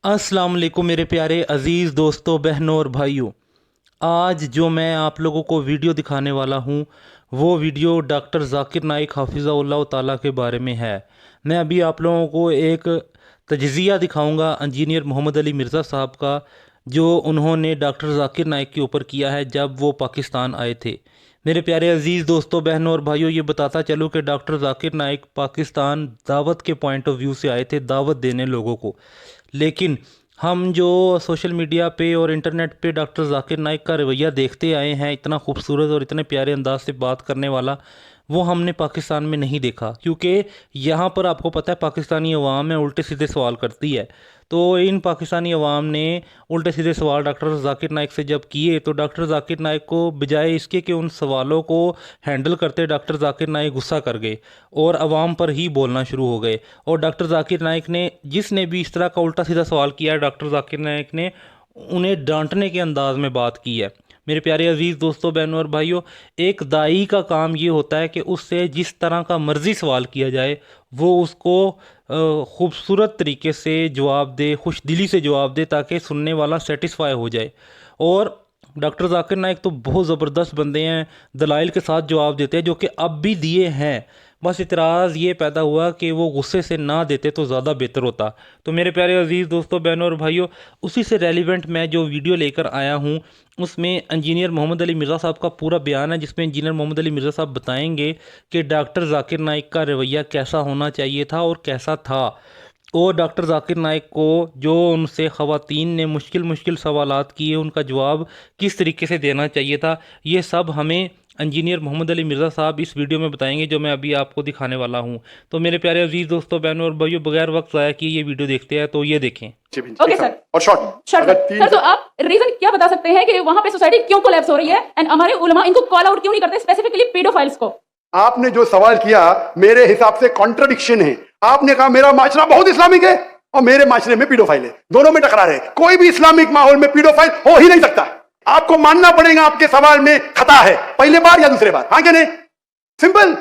अस्सलाम वालेकुम मेरे प्यारे अज़ीज़ दोस्तों, बहनों और भाइयों। आज जो मैं आप लोगों को वीडियो दिखाने वाला हूँ वो वीडियो डॉक्टर ज़ाकिर नाइक हाफिज़हुल्लाह ताला के बारे में है। मैं अभी आप लोगों को एक तज्ज़िया दिखाऊंगा इंजीनियर मोहम्मद अली मिर्ज़ा साहब का, जो उन्होंने डॉक्टर ज़ाकिर नाइक के ऊपर किया है जब वो पाकिस्तान आए थे। मेरे प्यारे अज़ीज़ दोस्तों, बहनों और भाइयों, ये बताता चलूँ कि डॉक्टर ज़ाकिर नाइक पाकिस्तान दावत के पॉइंट ऑफ व्यू से आए थे, दावत देने लोगों को। लेकिन हम जो सोशल मीडिया पे और इंटरनेट पे डॉक्टर ज़ाकिर नाइक का रवैया देखते आए हैं, इतना खूबसूरत और इतने प्यारे अंदाज से बात करने वाला, वो हमने पाकिस्तान में नहीं देखा। क्योंकि यहाँ पर आपको पता है पाकिस्तानी अवाम है उल्टे सीधे सवाल करती है। तो इन पाकिस्तानी अवाम ने उल्टे सीधे सवाल डॉक्टर ज़ाकिर नाइक से जब किए, तो डॉक्टर ज़ाकिर नाइक को बजाय इसके कि उन सवालों को हैंडल करते, डॉक्टर ज़ाकिर नाइक गुस्सा कर गए और अवाम पर ही बोलना शुरू हो गए। और डॉक्टर ज़ाकिर नाइक ने, जिसने भी इस तरह का उल्टा सीधा सवाल किया है, डॉक्टर ज़ाकिर नाइक ने उन्हें डांटने के अंदाज में बात की है। मेरे प्यारे अजीज़ दोस्तों, बहनों और भाइयों, एक दाई का काम ये होता है कि उससे जिस तरह का मर्ज़ी सवाल किया जाए वो उसको खूबसूरत तरीके से जवाब दे, खुश दिली से जवाब दे, ताकि सुनने वाला सेटिस्फाई हो जाए। और डॉक्टर ज़ाकिर नाइक तो बहुत ज़बरदस्त बंदे हैं, दलाइल के साथ जवाब देते हैं, जो कि अब भी दिए हैं। बस इतराज़ ये पैदा हुआ कि वो गुस्से से ना देते तो ज़्यादा बेहतर होता। तो मेरे प्यारे अजीज़ दोस्तों, बहनों और भाइयों, उसी से रेलिवेंट मैं जो वीडियो लेकर आया हूँ उसमें इंजीनियर मोहम्मद अली मिर्ज़ा साहब का पूरा बयान है, जिसमें इंजीनियर मोहम्मद अली मिर्ज़ा साहब बताएंगे कि डॉक्टर ज़ाकिर नाइक का रवैया कैसा होना चाहिए था और कैसा था। और डॉक्टर ज़ाकिर नाइक को जो उनसे ख़वातीन ने मुश्किल मुश्किल सवालात किए, उनका जवाब किस तरीके से देना चाहिए था, ये सब हमें इंजीनियर मोहम्मद अली मिर्ज़ा साहब इस वीडियो में बताएंगे, जो मैं अभी आपको दिखाने वाला हूँ। तो मेरे प्यारे अजीज़ दोस्तों, बहनों और भाइयों, बगैर वक्त ज़ाया किए ये वीडियो देखते हैं। तो ये देखें। Okay sir. और शॉर्ट सर, तो आप रीजन क्या बता सकते हैं कि वहां पे सोसाइटी क्यों कोलैप्स हो रही है, एंड हमारे उलमा इनको कॉल आउट क्यों नहीं करते, स्पेसिफिकली पेडोफाइल्स को? आपने जो सवाल किया मेरे हिसाब से कॉन्ट्रडिक्शन है। आपने कहा मेरा माशरा बहुत इस्लामिक है और मेरे माशरे में पीडोफाइल है, दोनों में टकरार है। कोई भी इस्लामिक माहौल में पीडोफाइल हो ही नहीं सकता। आपको मानना पड़ेगा आपके सवाल में खता है, पहले बार या दूसरे बार, हाँ क्या नहीं? सिंपल,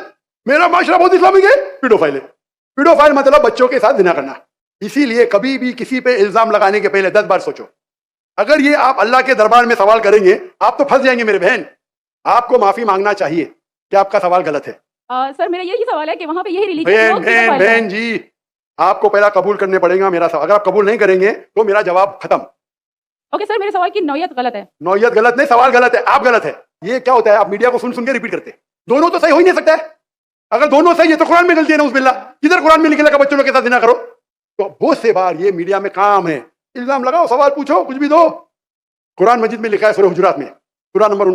मेरा माशरा बहुत इस्लामिक है, पीडोफाइल है। पीडोफाइल मतलब बच्चों के साथ जिना करना। इसीलिए कभी भी किसी पे इल्जाम लगाने के पहले 10 बार सोचो। अगर ये आप अल्लाह के दरबार में सवाल करेंगे आप तो फंस जाएंगे मेरे बहन। आपको माफी मांगना चाहिए कि आपका सवाल गलत है। सर, मेरा यही सवाल है कि वहां पे यही बहन रिलीजियस बहन बहन जी, आपको पहला कबूल करने पड़ेगा मेरा सवाल। अगर आप कबूल नहीं करेंगे तो मेरा जवाब खत्म। ओके सर, मेरे सवाल की नौयत गलत है। नौयत गलत नहीं, सवाल गलत है, आप गलत है। ये क्या होता है, आप मीडिया को सुन सुन के रिपीट करते हैं। दोनों तो सही हो ही नहीं सकता है। अगर दोनों सही है तो कुरान में गलती है ना, उस बिल्ला किधर कुरान में लिखा बच्चों लोग के साथ जिना करो? तो बहुत से बार ये मीडिया में काम है, इल्जाम लगाओ, सवाल पूछो, कुछ भी दो। कुरान मजीद में लिखा है सूरह हुजुरात में, सूरह नंबर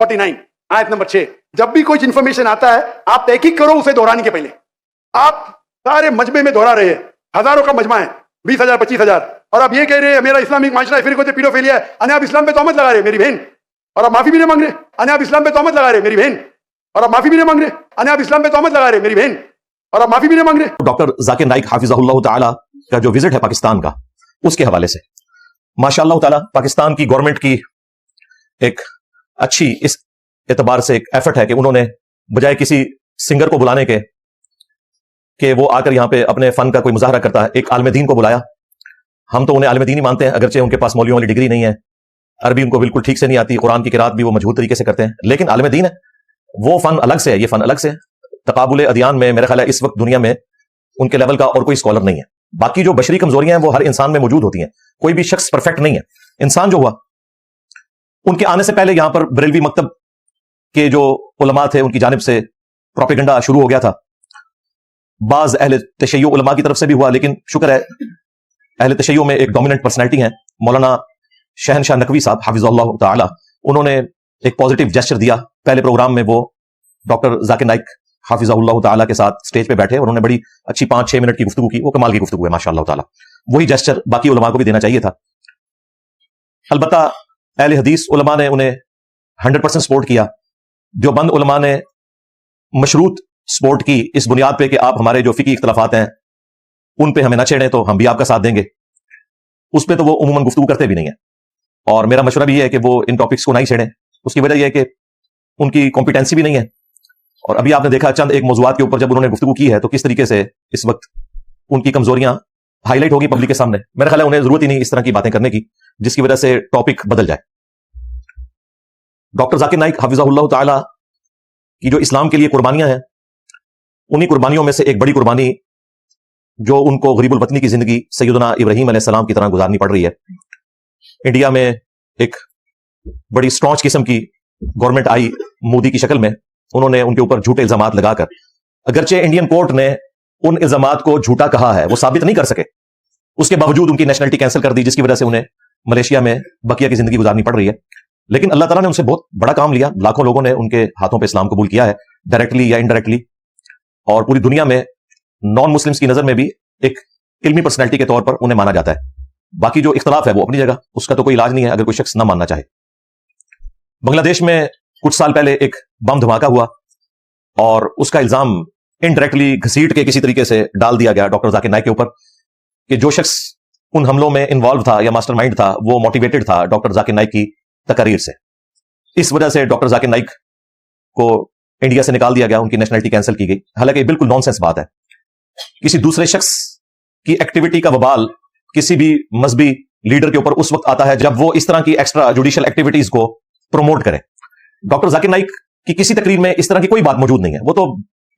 49 आयत नंबर 6, जब भी कोई इन्फॉर्मेशन आता है आप तहकीक करो उसे दोहराने के पहले। आप सारे मजमे में दोहरा रहे हैं, हजारों का मजमा है, 20,000 25,000, और आप ये कह रहे हैं मेरा इस्लामिक माशरा है, फिर कोई पीडोफिलिया है। अने आप इस्लाम पे तोहमत लगा रहे मेरी बहन, और आप माफी भी नहीं मांग रहे। अने आप इस्लाम पे तोहमत लगा रहे मेरी बहन, और आप माफी भी नहीं मांग रहे। अने आप इस्लाम पे तोहमत लगा रहे मेरी बहन, और आप माफी भी नहीं मांग रहे। डॉक्टर जाकिर नाइक हाफिज़हुल्लाह ताला का जो विजिट है पाकिस्तान का, उसके हवाले से माशाअल्लाह ताला पाकिस्तान की गवर्नमेंट की एक अच्छी इस एतबार से एक एफर्ट है कि उन्होंने बजाय किसी सिंगर को बुलाने के कि वो आकर यहां पे अपने फन का कोई मुजाहरा करता है, एक आलिम दीन को बुलाया। हम तो उन्हें आलिम दीन ही मानते हैं, अगरचे उनके पास मौलवियों वाली डिग्री नहीं है, अरबी उनको बिल्कुल ठीक से नहीं आती, कुरान की किरात भी वो मजबूत तरीके से करते हैं, लेकिन आलिम दीन है। वो फन अलग से है, ये फन अलग से है। तकाबुल अदियान में मेरा ख्याल है इस वक्त दुनिया में उनके लेवल का और कोई स्कॉलर नहीं है। बाकी जो बशरी कमजोरियां हैं वो हर इंसान में मौजूद होती हैं, कोई भी शख्स परफेक्ट नहीं है। इंसान जो हुआ, उनके आने से पहले यहां पर बरेलवी मकतब के जो उलमा थे उनकी जानिब से प्रोपेगेंडा शुरू हो गया था। बाज अहले तशय्यो उलमा की तरफ से भी हुआ, लेकिन शुक्र है अहले तशय्यो में एक डोमिनेंट पर्सनैलिटी है मौलाना शहनशाह नकवी साहब हाफिज़हुल्लाह ताला। उन्होंने एक पॉजिटिव जेस्चर दिया। पहले प्रोग्राम में वो डॉक्टर जाकिर नाइक हाफिज़हुल्लाह ताला के साथ स्टेज पे बैठे और उन्होंने बड़ी अच्छी 5-6 मिनट की गुफ्तगू की। वो कमाल की गुफ्तगू है माशाअल्लाह ताला। वही जेस्चर बाकी उलमा को भी देना चाहिए था। अलबत्ता अहले हदीस उलमा ने उन्हें 100% सपोर्ट किया। जो बंद उलमा ने मशरूत सपोर्ट की इस बुनियाद पे कि आप हमारे जो फिकी इख्तलाफात हैं उन पे हमें ना छेड़ें तो हम भी आपका साथ देंगे, उस पे तो वो उमूमन गुफ्तगू करते भी नहीं है। और मेरा मशवरा भी है कि वो इन टॉपिक्स को नहीं छेड़ें। उसकी वजह यह है कि उनकी कॉम्पिटेंसी भी नहीं है। और अभी आपने देखा चंद एक मौजूआत के ऊपर जब उन्होंने गुफ्तगू की है तो किस तरीके से इस वक्त उनकी कमजोरियां हाईलाइट होगी पब्लिक के सामने। मेरा ख्याल है उन्हें जरूरत ही नहीं इस तरह की बातें करने की जिसकी वजह से टॉपिक बदल जाए। डॉक्टर जाकिर नाइक हाफिज़हुल्लाह ताला की जो इस्लाम के लिए कुर्बानियां हैं, उन्हीं कुर्बानियों में से एक बड़ी कुर्बानी जो उनको गरीबुल वतनी की जिंदगी सैयदना इब्राहीम अलैहिस्सलाम की तरह गुजारनी पड़ रही है। इंडिया में एक बड़ी स्ट्रॉन्च किस्म की गवर्नमेंट आई मोदी की शक्ल में। उन्होंने उनके ऊपर झूठे इल्जामात लगाकर, अगरचे इंडियन कोर्ट ने उन इल्जामात को झूठा कहा है, वो साबित नहीं कर सके, उसके बावजूद उनकी नेशनलिटी कैंसिल कर दी, जिसकी वजह से उन्हें मलेशिया में बकिया की जिंदगी गुजारनी पड़ रही है। लेकिन अल्लाह ताला ने उनसे बहुत बड़ा काम लिया। लाखों लोगों ने उनके हाथों पे इस्लाम कबूल किया है, डायरेक्टली या इनडायरेक्टली, और पूरी दुनिया में नॉन मुस्लिम्स की नजर में भी एक इल्मी पर्सनैलिटी के तौर पर उन्हें माना जाता है। बाकी जो इख्तलाफ है वो अपनी जगह, उसका तो कोई इलाज नहीं है अगर कोई शख्स ना मानना चाहे। बांग्लादेश में कुछ साल पहले एक बम धमाका हुआ और उसका इल्जाम इनडायरेक्टली घसीट के किसी तरीके से डाल दिया गया डॉक्टर जाकिर नाइक के ऊपर कि जो शख्स उन हमलों में इन्वॉल्व था या मास्टरमाइंड था वो मोटिवेटेड था डॉक्टर जाकिर नाइक की तकरीर से। इस वजह से डॉक्टर जाकिर नाइक को इंडिया से निकाल दिया गया, उनकी नेशनलिटी कैंसिल की गई। हालांकि बिल्कुल नॉनसेंस बात है। किसी दूसरे शख्स की एक्टिविटी का बवाल किसी भी मजहबी लीडर के ऊपर उस वक्त आता है जब वो इस तरह की एक्स्ट्रा जुडिशियल एक्टिविटीज को प्रमोट करे। डॉक्टर जाकिर नाइक की किसी तकरीर में इस तरह की कोई बात मौजूद नहीं है। वो तो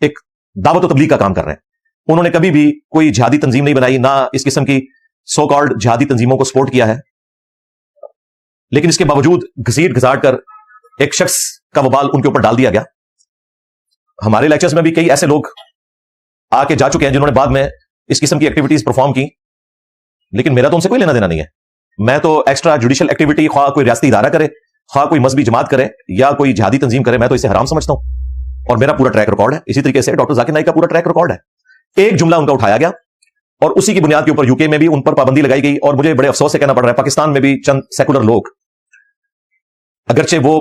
एक दावत और तबलीग का काम कर रहे हैं। उन्होंने कभी भी कोई जिहादी तंजीम नहीं बनाई, ना इस किस्म की सो कॉल्ड जिहादी तंजीमों को सपोर्ट किया है। लेकिन इसके बावजूद घसीट घसाट कर एक शख्स का बवाल उनके ऊपर डाल दिया गया। हमारे लेक्चर्स में भी कई ऐसे लोग आके जा चुके हैं जिन्होंने बाद में इस किस्म की एक्टिविटीज परफॉर्म की, लेकिन मेरा तो उनसे कोई लेना देना नहीं है। मैं तो एक्स्ट्रा जुडिशियल एक्टिविटी ख्वाह कोई रियासती इदारा करे, ख्वाह कोई मजहबी जमात करे या कोई जिहादी तंजीम करे, मैं तो इसे हराम समझता हूं और मेरा पूरा ट्रैक रिकॉर्ड है। इसी तरीके से डॉक्टर जाकिर नाइक का पूरा ट्रैक रिकॉर्ड है। एक जुमला उनका उठाया गया और उसी की बुनियाद के ऊपर यूके में भी उन पर पाबंदी लगाई गई। और मुझे बड़े अफसोस से कहना पड़ रहा है, पाकिस्तान में भी चंद सेकुलर लोग, अगरचे वो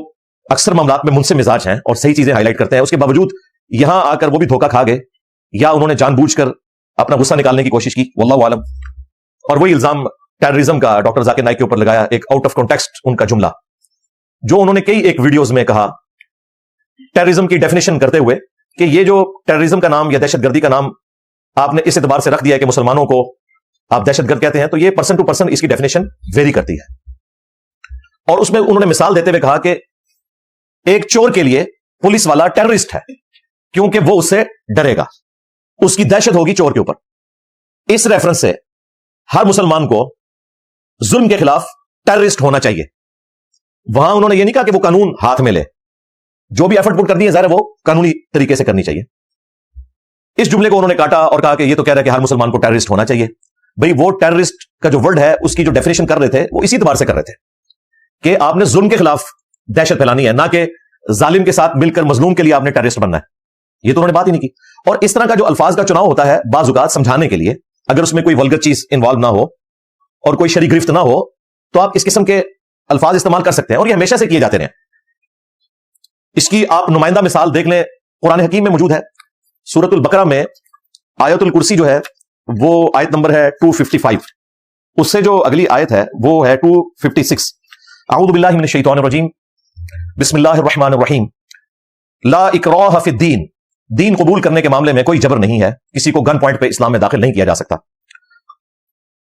अक्सर मामलात में मुनसे मिजाज हैं और सही चीजें हाईलाइट करते हैं, उसके बावजूद यहां आकर वो भी धोखा खा गए या उन्होंने जानबूझकर अपना गुस्सा निकालने की कोशिश की, वल्लाहु आलम। और वही इल्जाम टेररिज्म का डॉक्टर जाकिर नाइक के ऊपर लगाया, एक आउट ऑफ कॉन्टेक्स्ट उनका जुमला, जो उन्होंने कई एक वीडियोस में कहा टेररिज्म की डेफिनेशन करते हुए कि ये जो टेररिज्म का नाम या दहशतगर्दी का नाम आपने इस एतबार से रख दिया है कि मुसलमानों को आप दहशतगर्द कहते हैं, तो ये पर्सन टू पर्सन इसकी डेफिनेशन वेरी करती है। और उसमें उन्होंने मिसाल देते हुए कहा कि एक चोर के लिए पुलिस वाला टेररिस्ट है क्योंकि वो उससे डरेगा, उसकी दहशत होगी चोर के ऊपर। इस रेफरेंस से हर मुसलमान को जुल्म के खिलाफ टेररिस्ट होना चाहिए। वहां उन्होंने ये नहीं कहा कि वो कानून हाथ में ले, जो भी एफर्ट पुट करनी है ज़ाहिर है वो कानूनी तरीके से करनी चाहिए। इस जुमले को उन्होंने काटा और कहा कि ये तो कह रहा है कि हर मुसलमान को टेररिस्ट होना चाहिए। भाई वो टेररिस्ट का जो वर्ड है उसकी जो डेफिनेशन कर रहे थे वो इसी एतबार से कर रहे थे कि आपने जुल्म के खिलाफ दहशत फैलानी है, ना कि जालिम के साथ मिलकर मजलूम के लिए आपने टेररिस्ट बनना है। ये तो उन्होंने बात ही नहीं की। और इस तरह का जो अल्फाज का चुनाव होता है बाज़ औक़ात समझाने के लिए, अगर उसमें कोई वल्गर चीज इन्वॉल्व ना हो और कोई शरी गिरफ्त ना हो तो आप इस किस्म के अल्फाज इस्तेमाल कर सकते हैं और ये हमेशा से किए जाते रहे। इसकी आप नुमाइंदा मिसाल देख लें, कुरान हकीम में मौजूद है। सूरतुल बकरा में आयतुल कुर्सी जो है वो आयत नंबर है 255, उससे जो अगली आयत है वो है 256। अऊज़ु बिल्लाहि मिनश शैतानिर रजीम, बिस्मिल्लाहिर रहमानिर रहीम। ला इकराह फिद्दीन, दीन कबूल करने के मामले में कोई जबर नहीं है, किसी को गन पॉइंट पे इस्लाम में दाखिल नहीं किया जा सकता।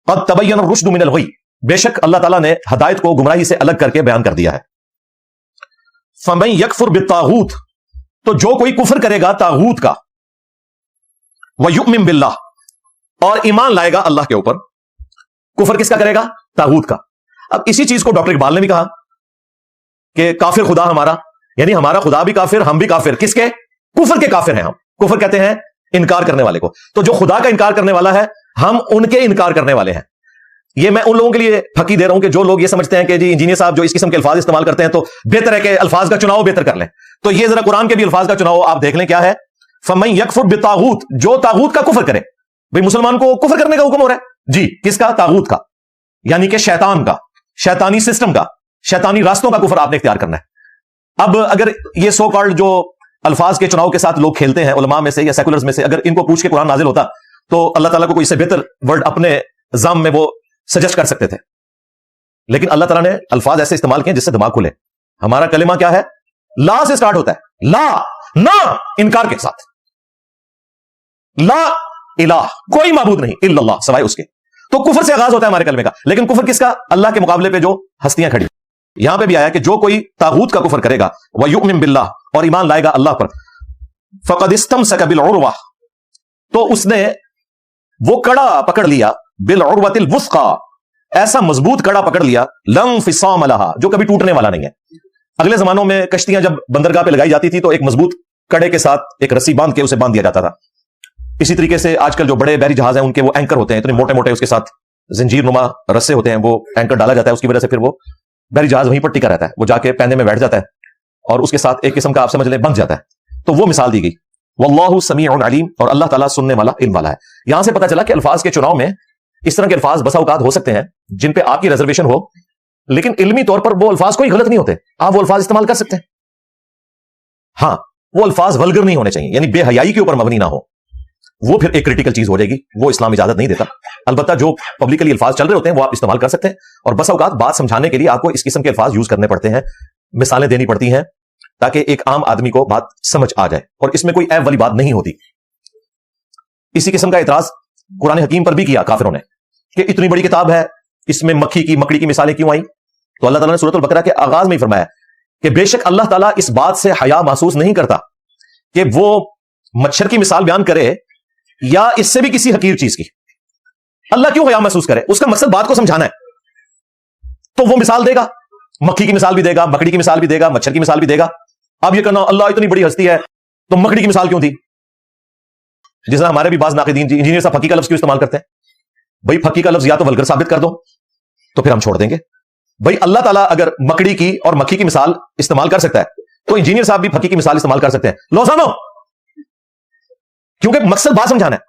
क़द तबय्यन रुश्द मिनल गय, बेशक अल्लाह ताला ने हदायत को गुमराही से अलग करके बयान कर दिया है। फमन यकफुर बित्तागूत, तो जो कोई कुफर करेगा तागूत का, व युमिन बिल्लाह, और ईमान लाएगा अल्लाह के ऊपर। कुफर किसका करेगा? तागूत का। अब इसी चीज को डॉक्टर इकबाल ने भी कहा कि काफिर खुदा हमारा, यानी हमारा खुदा भी काफिर, हम भी काफिर। किसके? कुफर के काफिर हैं हम। कुफर कहते हैं इनकार करने वाले को। तो जो खुदा का इनकार करने वाला है हम उनके इनकार करने वाले हैं। ये मैं उन लोगों के लिए फकी दे रहा हूं कि जो लोग ये समझते हैं कि जी इंजीनियर साहब जो इस किस्म के अल्फाज इस्तेमाल करते हैं तो बेहतर है कि अल्फाज का चुनाव बेहतर कर लें। तो ये जरा कुरान के भी अल्फाज का चुनाव आप देख लें क्या है। फमन यकफुर बित्तागूत, जो तागूत का कुफर करे। भाई मुसलमान को कुफर करने का हुक्म हो रहा है जी, किसका? तागूत का, यानी कि शैतान का, शैतानी सिस्टम का, शैतानी रास्तों का कुफर आपने इख्तियार करना है। अब अगर ये सो कॉल्ड जो अल्फाज के चुनाव के साथ लोग खेलते हैं उलमा में से या सेकुलर्स में से, अगर इनको पूछ के कुरान नाजिल होता तो अल्लाह ताला को कोई इससे बेहतर वर्ड अपने जाम में वो सजेस्ट कर सकते थे। लेकिन अल्लाह ताला ने अल्फाज ऐसे इस्तेमाल किए जिससे दिमाग खुले। हमारा कलिमा क्या है? ला से स्टार्ट होता है, ला, ना, इनकार के साथ। ला इलाह, कोई माबूद नहीं इल्लल्लाह, सवाए उसके। तो कुफर से आगाज होता है हमारे कलमे का। लेकिन कुफर किसका? अल्लाह के मुकाबले पे जो हस्तियां खड़ी। यहां पे भी आया कि जो कोई तागूत का कुफर करेगा वह युमिन बिल्लाह, और ईमान लाएगा अल्लाह पर, फकद इस्तमसक बिल उर्वा, तो उसने वो कड़ा पकड़ लिया, बिल उर्वतिल वुस्का, ऐसा मजबूत कड़ा पकड़ लिया, लम फिसाम लहा, जो कभी टूटने वाला नहीं है। अगले जमानों में कश्तियां जब बंदरगाह पे लगाई जाती थी तो एक मजबूत कड़े के साथ एक रस्सी बांध के उसे बांध दिया जाता था। इसी तरीके से आजकल जो बड़े बहरी जहाज हैं उनके वो एंकर होते हैं, इतने मोटे मोटे, उसके साथ जंजीर नुमा रस्से होते हैं, वो एंकर डाला जाता है, उसकी वजह से फिर वो बहरी जहाज वहीं पर टिका रहता है, वो जाके पैंदे में बैठ जाता है और उसके साथ एक किस्म का, आप समझ लें, बंध जाता है। तो वो मिसाल दी गई। वल्लाहु समीउन अलीम, और अल्लाह ताला सुनने वाला, इल्म वाला है। यहां से पता चला कि अल्फाज के चुनाव में इस तरह के अल्फाज बसा औकात हो सकते हैं जिन पे आपकी रिजर्वेशन हो, लेकिन इल्मी तौर पर वो अल्फाज कोई गलत नहीं होते, आप वो अल्फाज इस्तेमाल कर सकते हैं। हाँ, वो अल्फाज वल्गर नहीं होने चाहिए, यानी बेहयाई के ऊपर मबनी ना हो, वो फिर एक क्रिटिकल चीज हो जाएगी, वो इस्लाम इजाजत नहीं देता। अलबत्ता जो पब्लिकली अल्फाज चल रहे होते हैं वो आप इस्तेमाल कर सकते हैं, और बसा औकात बात समझाने के लिए आपको इस किस्म के अल्फाज यूज करने पड़ते हैं, मिसालें देनी पड़ती हैं, ताकि एक आम आदमी को बात समझ आ जाए, और इसमें कोई ऐब वाली बात नहीं होती। इसी किस्म का इतराज कुरान हकीम पर भी किया काफिरों ने कि इतनी बड़ी किताब है, इसमें मक्खी की मकड़ी की मिसालें क्यों आई? तो अल्लाह ताला ने सूरत अल बकरा के आगाज में ही फरमाया कि बेशक अल्लाह ताला इस बात से हया महसूस नहीं करता कि वो मच्छर की मिसाल बयान करे या इससे भी किसी हकीर चीज की। अल्लाह क्यों हया महसूस करे? उसका मकसद बात को समझाना है, तो वो मिसाल देगा, मक्खी की मिसाल भी देगा, मकड़ी की मिसाल भी देगा, मच्छर की मिसाल भी देगा। अब ये कहना अल्लाह इतनी बड़ी हस्ती है तो मकड़ी की मिसाल क्यों दी? जिस हमारे भी बाज नाकिदीन जी, इंजीनियर साहब फकी का लफ्ज क्यों इस्तेमाल करते हैं? भाई फकी का लफ्ज या तो वल्गर साबित कर दो तो फिर हम छोड़ देंगे। भाई अल्लाह ताला अगर मकड़ी की और मक्खी की मिसाल इस्तेमाल कर सकता है तो इंजीनियर साहब भी फकी की मिसाल इस्तेमाल कर सकते हैं। लो सानो, क्योंकि मकसद बात समझाना है।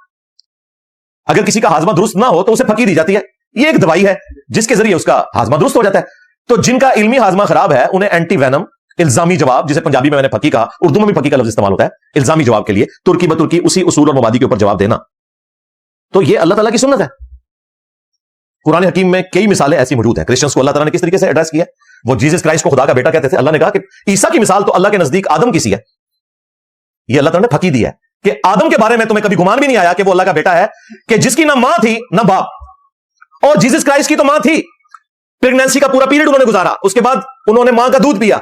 अगर किसी का हाजमा दुरुस्त ना हो तो उसे फकी दी जाती है, ये एक दवाई है जिसके जरिए उसका हाजमा दुरुस्त हो जाता है। तो जिनका इल्मी हाजमा खराब है उन्हें एंटी वेनम, इल्जामी जवाब, जिसे पंजाबी में मैंने फकी कहा, उर्दू में भी फकी का लफ्ज इस्तेमाल होता है इल्जामी जवाब के लिए, तुर्की ब तुर्की उसी उसूल और मबादी के ऊपर जवाब देना। तो ये अल्लाह ताला की सुन्नत है। कुरान हकीम में कई मिसालें ऐसी मौजूद हैं। क्रिश्चियंस को अल्लाह ताला ने किस तरीके से एड्रेस किया? वो जीसस क्राइस्ट को खुदा का बेटा कहते थे। अल्लाह ने कहा कि ईसा की मिसाल तो अल्लाह के नजदीक आदम की सी है। ये अल्लाह ताला ने फकी दी है कि आदम के बारे में तुम्हें कभी गुमान भी नहीं आया कि वो अल्लाह का बेटा है, कि जिसकी ना मां थी ना बाप, और जीसस क्राइस्ट की तो मां थी, प्रेगनेंसी का पूरा पीरियड उन्होंने गुजारा, उसके बाद उन्होंने मां का दूध पिया।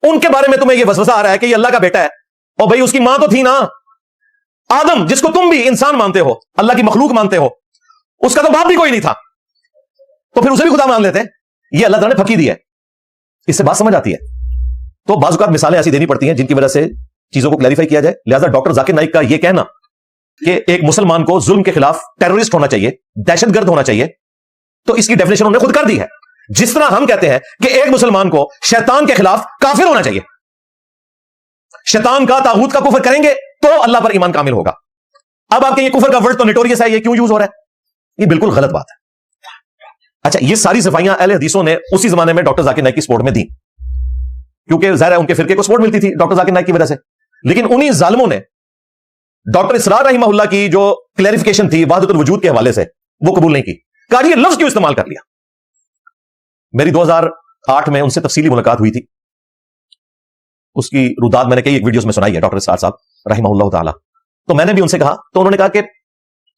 उनके बारे में तुम्हें यह वसवसा आ रहा है कि ये अल्लाह का बेटा है, और भाई उसकी मां तो थी ना। आदम, जिसको तुम भी इंसान मानते हो, अल्लाह की मखलूक मानते हो, उसका तो बाप भी कोई नहीं था, तो फिर उसे भी खुदा मान लेते हैं। ये अल्लाह ताला ने फकी दी है। इससे बात समझ आती है। तो बाज़ मिसालें ऐसी देनी पड़ती हैं जिनकी वजह से चीजों को क्लैरिफाई किया जाए। लिहाजा डॉक्टर जाकिर नाइक का यह कहना कि एक मुसलमान को जुल्म के खिलाफ टेररिस्ट होना चाहिए, दहशतगर्द होना चाहिए, तो इसकी डेफिनेशन उन्होंने खुद कर दी है। जिस तरह हम कहते हैं कि एक मुसलमान को शैतान के खिलाफ काफिर होना चाहिए, शैतान का, तागूत का कुफर करेंगे तो अल्लाह पर ईमान कामिल होगा। अब आपके ये कुफर का वर्ड तो नोटोरियस है, ये क्यों यूज हो रहा है? ये बिल्कुल गलत बात है। अच्छा, ये सारी सफाइयां अहले हदीसों ने उसी जमाने में डॉक्टर जाकिर नाइक की सपोर्ट में दी, क्योंकि जाहिर है उनके फिरके को सपोर्ट मिलती थी डॉक्टर जाकिर नाइक की वजह से। लेकिन उन्हीं जालिमों ने डॉक्टर इसरार रहिमहुल्लाह की जो क्लैरिफिकेशन थी वहदतुल वजूद के हवाले से, वो कबूल नहीं की। कहा ये लफ्ज क्यों इस्तेमाल कर लिया? मेरी 2008 में उनसे तफसीली मुलाकात हुई थी, उसकी रुदात मैंने कई एक वीडियोस में सुनाई है डॉक्टर इसरार साहब रहिमहुल्लाह ताला। तो मैंने भी उनसे कहा, तो उन्होंने कहा कि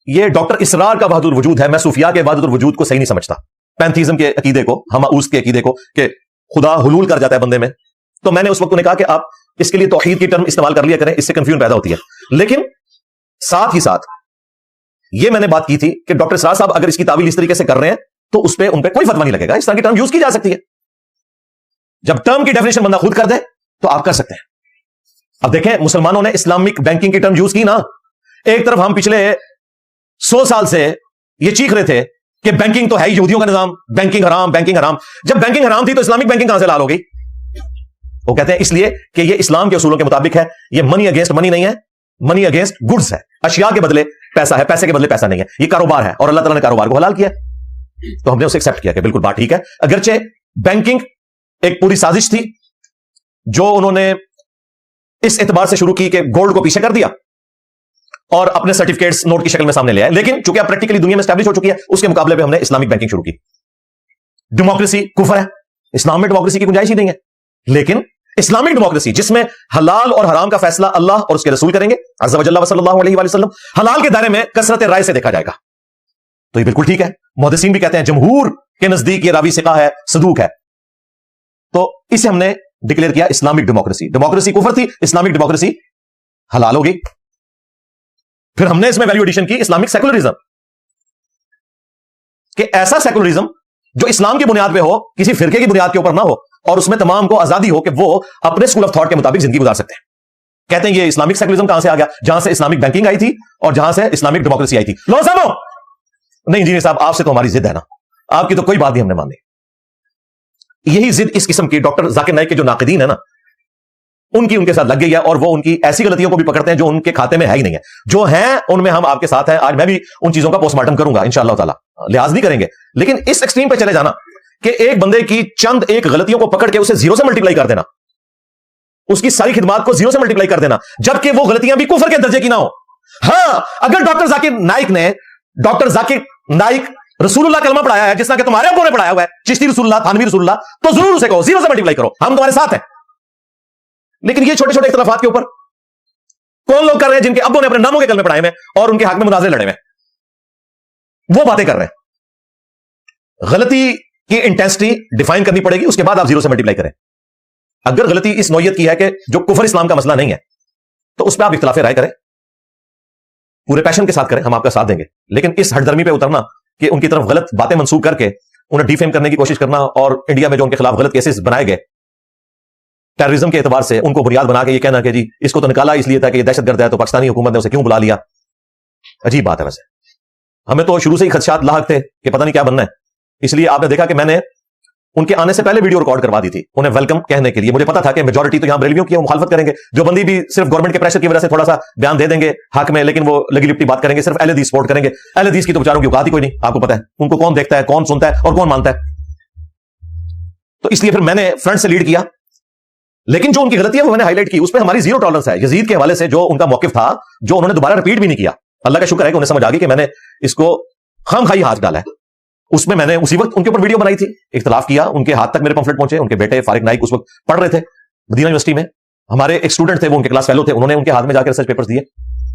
ये डॉक्टर इसरार का वहदतुल वजूद है, मैं सूफिया के वहदतुल वजूद को सही नहीं समझता, पैंथीज्म के अकीदे को, हमाऊस के अकीदे को, कि खुदा हुलूल कर जाता है बंदे में। तो मैंने उस वक्त उन्हें कहा कि आप इसके लिए तौहीद की टर्म इस्तेमाल कर लिया करें, इससे कंफ्यूजन पैदा होती है। लेकिन साथ ही साथ ये मैंने बात की थी कि डॉक्टर इसरार साहब अगर इसकी तावील इस तरीके से कर रहे हैं तो उस पर उन पर कोई फतवा नहीं लगेगा, इस तरह की टर्म यूज की जा सकती है। जब टर्म की डेफिनेशन बंदा खुद कर दे तो आप कर सकते हैं। अब देखें, मुसलमानों ने इस्लामिक बैंकिंग की टर्म यूज की ना। एक तरफ हम पिछले 100 साल से ये चीख रहे थे कि बैंकिंग तो है ही यहूदियों का निजाम, बैंकिंग हराम, बैंकिंग हराम। जब बैंकिंग हराम थी तो इस्लामिक बैंकिंग कहां से लाल हो गई? वो कहते हैं इसलिए कि ये इस्लाम के उसूलों के मुताबिक है, ये मनी अगेंस्ट मनी नहीं है, मनी अगेंस्ट गुड्स है। अशिया के बदले पैसा है, पैसे के बदले पैसा नहीं है, ये कारोबार है और अल्लाह ताला ने कारोबार को हलाल किया। तो हमने उसे एक्सेप्ट किया कि बिल्कुल बात ठीक है। अगरचे बैंकिंग एक पूरी साजिश थी जो उन्होंने इस एतबार से शुरू की कि गोल्ड को पीछे कर दिया और अपने सर्टिफिकेट्स नोट की शक्ल में सामने ले आए। लेकिन चूंकि अब प्रैक्टिकली दुनिया में एस्टैब्लिश हो चुकी है, उसके मुकाबले में हमने इस्लामिक बैंकिंग शुरू की। डेमोक्रेसी कुफर है, इस्लाम में डेमोक्रेसी की गुंजाइश ही नहीं है। लेकिन इस्लामिक डेमोक्रेसी जिसमें हलाल और हराम का फैसला अल्लाह और उसके रसूल करेंगे अज़्ज़ा व जल्ला व सल्लल्लाहु अलैहि वसल्लम, हलाल के दायरे में कसरत राय से देखा जाएगा, तो ये बिल्कुल ठीक है। मुहद्दिसीन भी कहते हैं जमहूर के नजदीक ये रावी सिका है, सदूक है। तो इसे हमने डिक्लेयर किया इस्लामिक डेमोक्रेसी। डेमोक्रेसी कुफर थी, इस्लामिक डेमोक्रेसी हलाल होगी। फिर हमने इसमें वैल्यू एडिशन की इस्लामिक सेकुलरिज्म, कि ऐसा सेकुलरिज्म जो इस्लाम की बुनियाद पे हो, किसी फिरके की बुनियाद के ऊपर ना हो, और उसमें तमाम को आजादी हो कि वो अपने स्कूल ऑफ थॉट के मुताबिक जिंदगी गुजार सकते हैं। कहते हैं ये इस्लामिक सेकुलरिज्म कहां से आ गया? जहां से इस्लामिक बैंकिंग आई थी और जहां से इस्लामिक डेमोक्रेसी आई थी। लो समो नहीं इंजीनियर साहब, आपसे तो हमारी जिद है ना, आपकी तो कोई बात नहीं हमने मानी। यही जिद इस किस्म की डॉक्टर जाकिर नाइक के जो नाकिदीन है ना, उनके साथ लग गई है, और वो उनकी ऐसी गलतियों को भी पकड़ते हैं जो उनके खाते में है ही नहीं है। जो हैं उनमें हम आपके साथ हैं। आज मैं भी उन चीजों का पोस्टमार्टम करूंगा इंशाअल्लाह ताला, लिहाज नहीं करेंगे। लेकिन इस एक्सट्रीम पे चले जाना कि एक बंदे की चंद एक गलतियों को पकड़ के उसे जीरो से मल्टीप्लाई कर देना, उसकी सारी खिदमात को जीरो से मल्टीप्लाई कर देना, जबकि वो गलतियां भी कुफर के दर्जे की ना हो। हां, अगर डॉक्टर जाकिर नाइक रसूलुल्लाह कलमा पढ़ाया है, जिस तरह के तुम्हारे अब्बू ने पढ़ाया हुआ है, चिश्ती रसूलुल्लाह, थानवी रसूलुल्लाह, तो जरूर उसे कहो, जीरो से मल्टीप्लाई करो, हम तुम्हारे साथ हैं। लेकिन ये छोटे छोटे इख्तलाफात के ऊपर कौन लोग कर रहे हैं जिनके अब्बों ने अपने नामों के कलमे पढ़ाए हैं और उनके हक में मुनाज़रे लड़े हैं, वो बातें कर रहे हैं। गलती की इंटेंसिटी डिफाइन करनी पड़ेगी, उसके बाद आप जीरो से मल्टीप्लाई करें। अगर गलती इस नौयत की है कि जो कुफर इस्लाम का मसला नहीं है, तो उस पर आप इख्तिलाफ राय करें, पूरे पैशन के साथ करें, हम आपका साथ देंगे। लेकिन इस हठधर्मी पे उतरना कि उनकी तरफ गलत बातें मंसूब करके उन्हें डिफेम करने की कोशिश करना, और इंडिया में जो उनके खिलाफ गलत केसेस बनाए गए टेररिज्म के एतबार से, उनको बुनियाद बना के ये कहना कि जी इसको तो निकाला इसलिए था कि ये दहशतगर्द है, तो पाकिस्तानी हुकूमत ने उसे क्यों बुला लिया। अजीब बात है। वैसे हमें तो शुरू से ही खदशात लाहक थे कि पता नहीं क्या बनना है। इसलिए आपने देखा कि मैंने उनके आने से पहले वीडियो रिकॉर्ड करवा दी थी, उन्हें वेलकम कहने के लिए। मुझे पता था कि मेजॉरिटी तो यहां बरेलवियों की मुखालफत करेंगे, जो बंदी भी सिर्फ गवर्नमेंट के प्रेशर की वजह से थोड़ा सा बयान दे देंगे हक में, लेकिन वो लगी लिपटी बात करेंगे, सिर्फ अहले हदीस सपोर्ट करेंगे। अहले हदीस की तो बेचारों की औकात ही कोई नहीं, आपको पता है उनको कौन देखता है, कौन सुनता है और कौन मानता है। तो इसलिए फिर मैंने फ्रंट से लीड किया, लेकिन जो उनकी गलती है वो मैंने हाईलाइट की, उस पर हमारी जीरो टॉलरेंस है। यजीद के हवाले से जो उनका मौकिफ था, जो उन्होंने दोबारा रिपीट भी नहीं किया, अल्लाह का शुक्र है कि उन्हें समझ आ गई कि मैंने इसको खामखाई हाथ डाला है। उसमें मैंने उसी वक्त उनके ऊपर वीडियो बनाई थी, इख्तिलाफ किया, उनके हाथ तक मेरे पंफलेट पहुंचे। उनके बेटे फारिक नाइक उस वक्त पढ़ रहे थे मदीना यूनिवर्सिटी में, हमारे एक स्टूडेंट थे, वो उनके क्लास फेलो थे, उन्होंने उनके हाथ में जाकर रिसर्च पेपर्स दिए।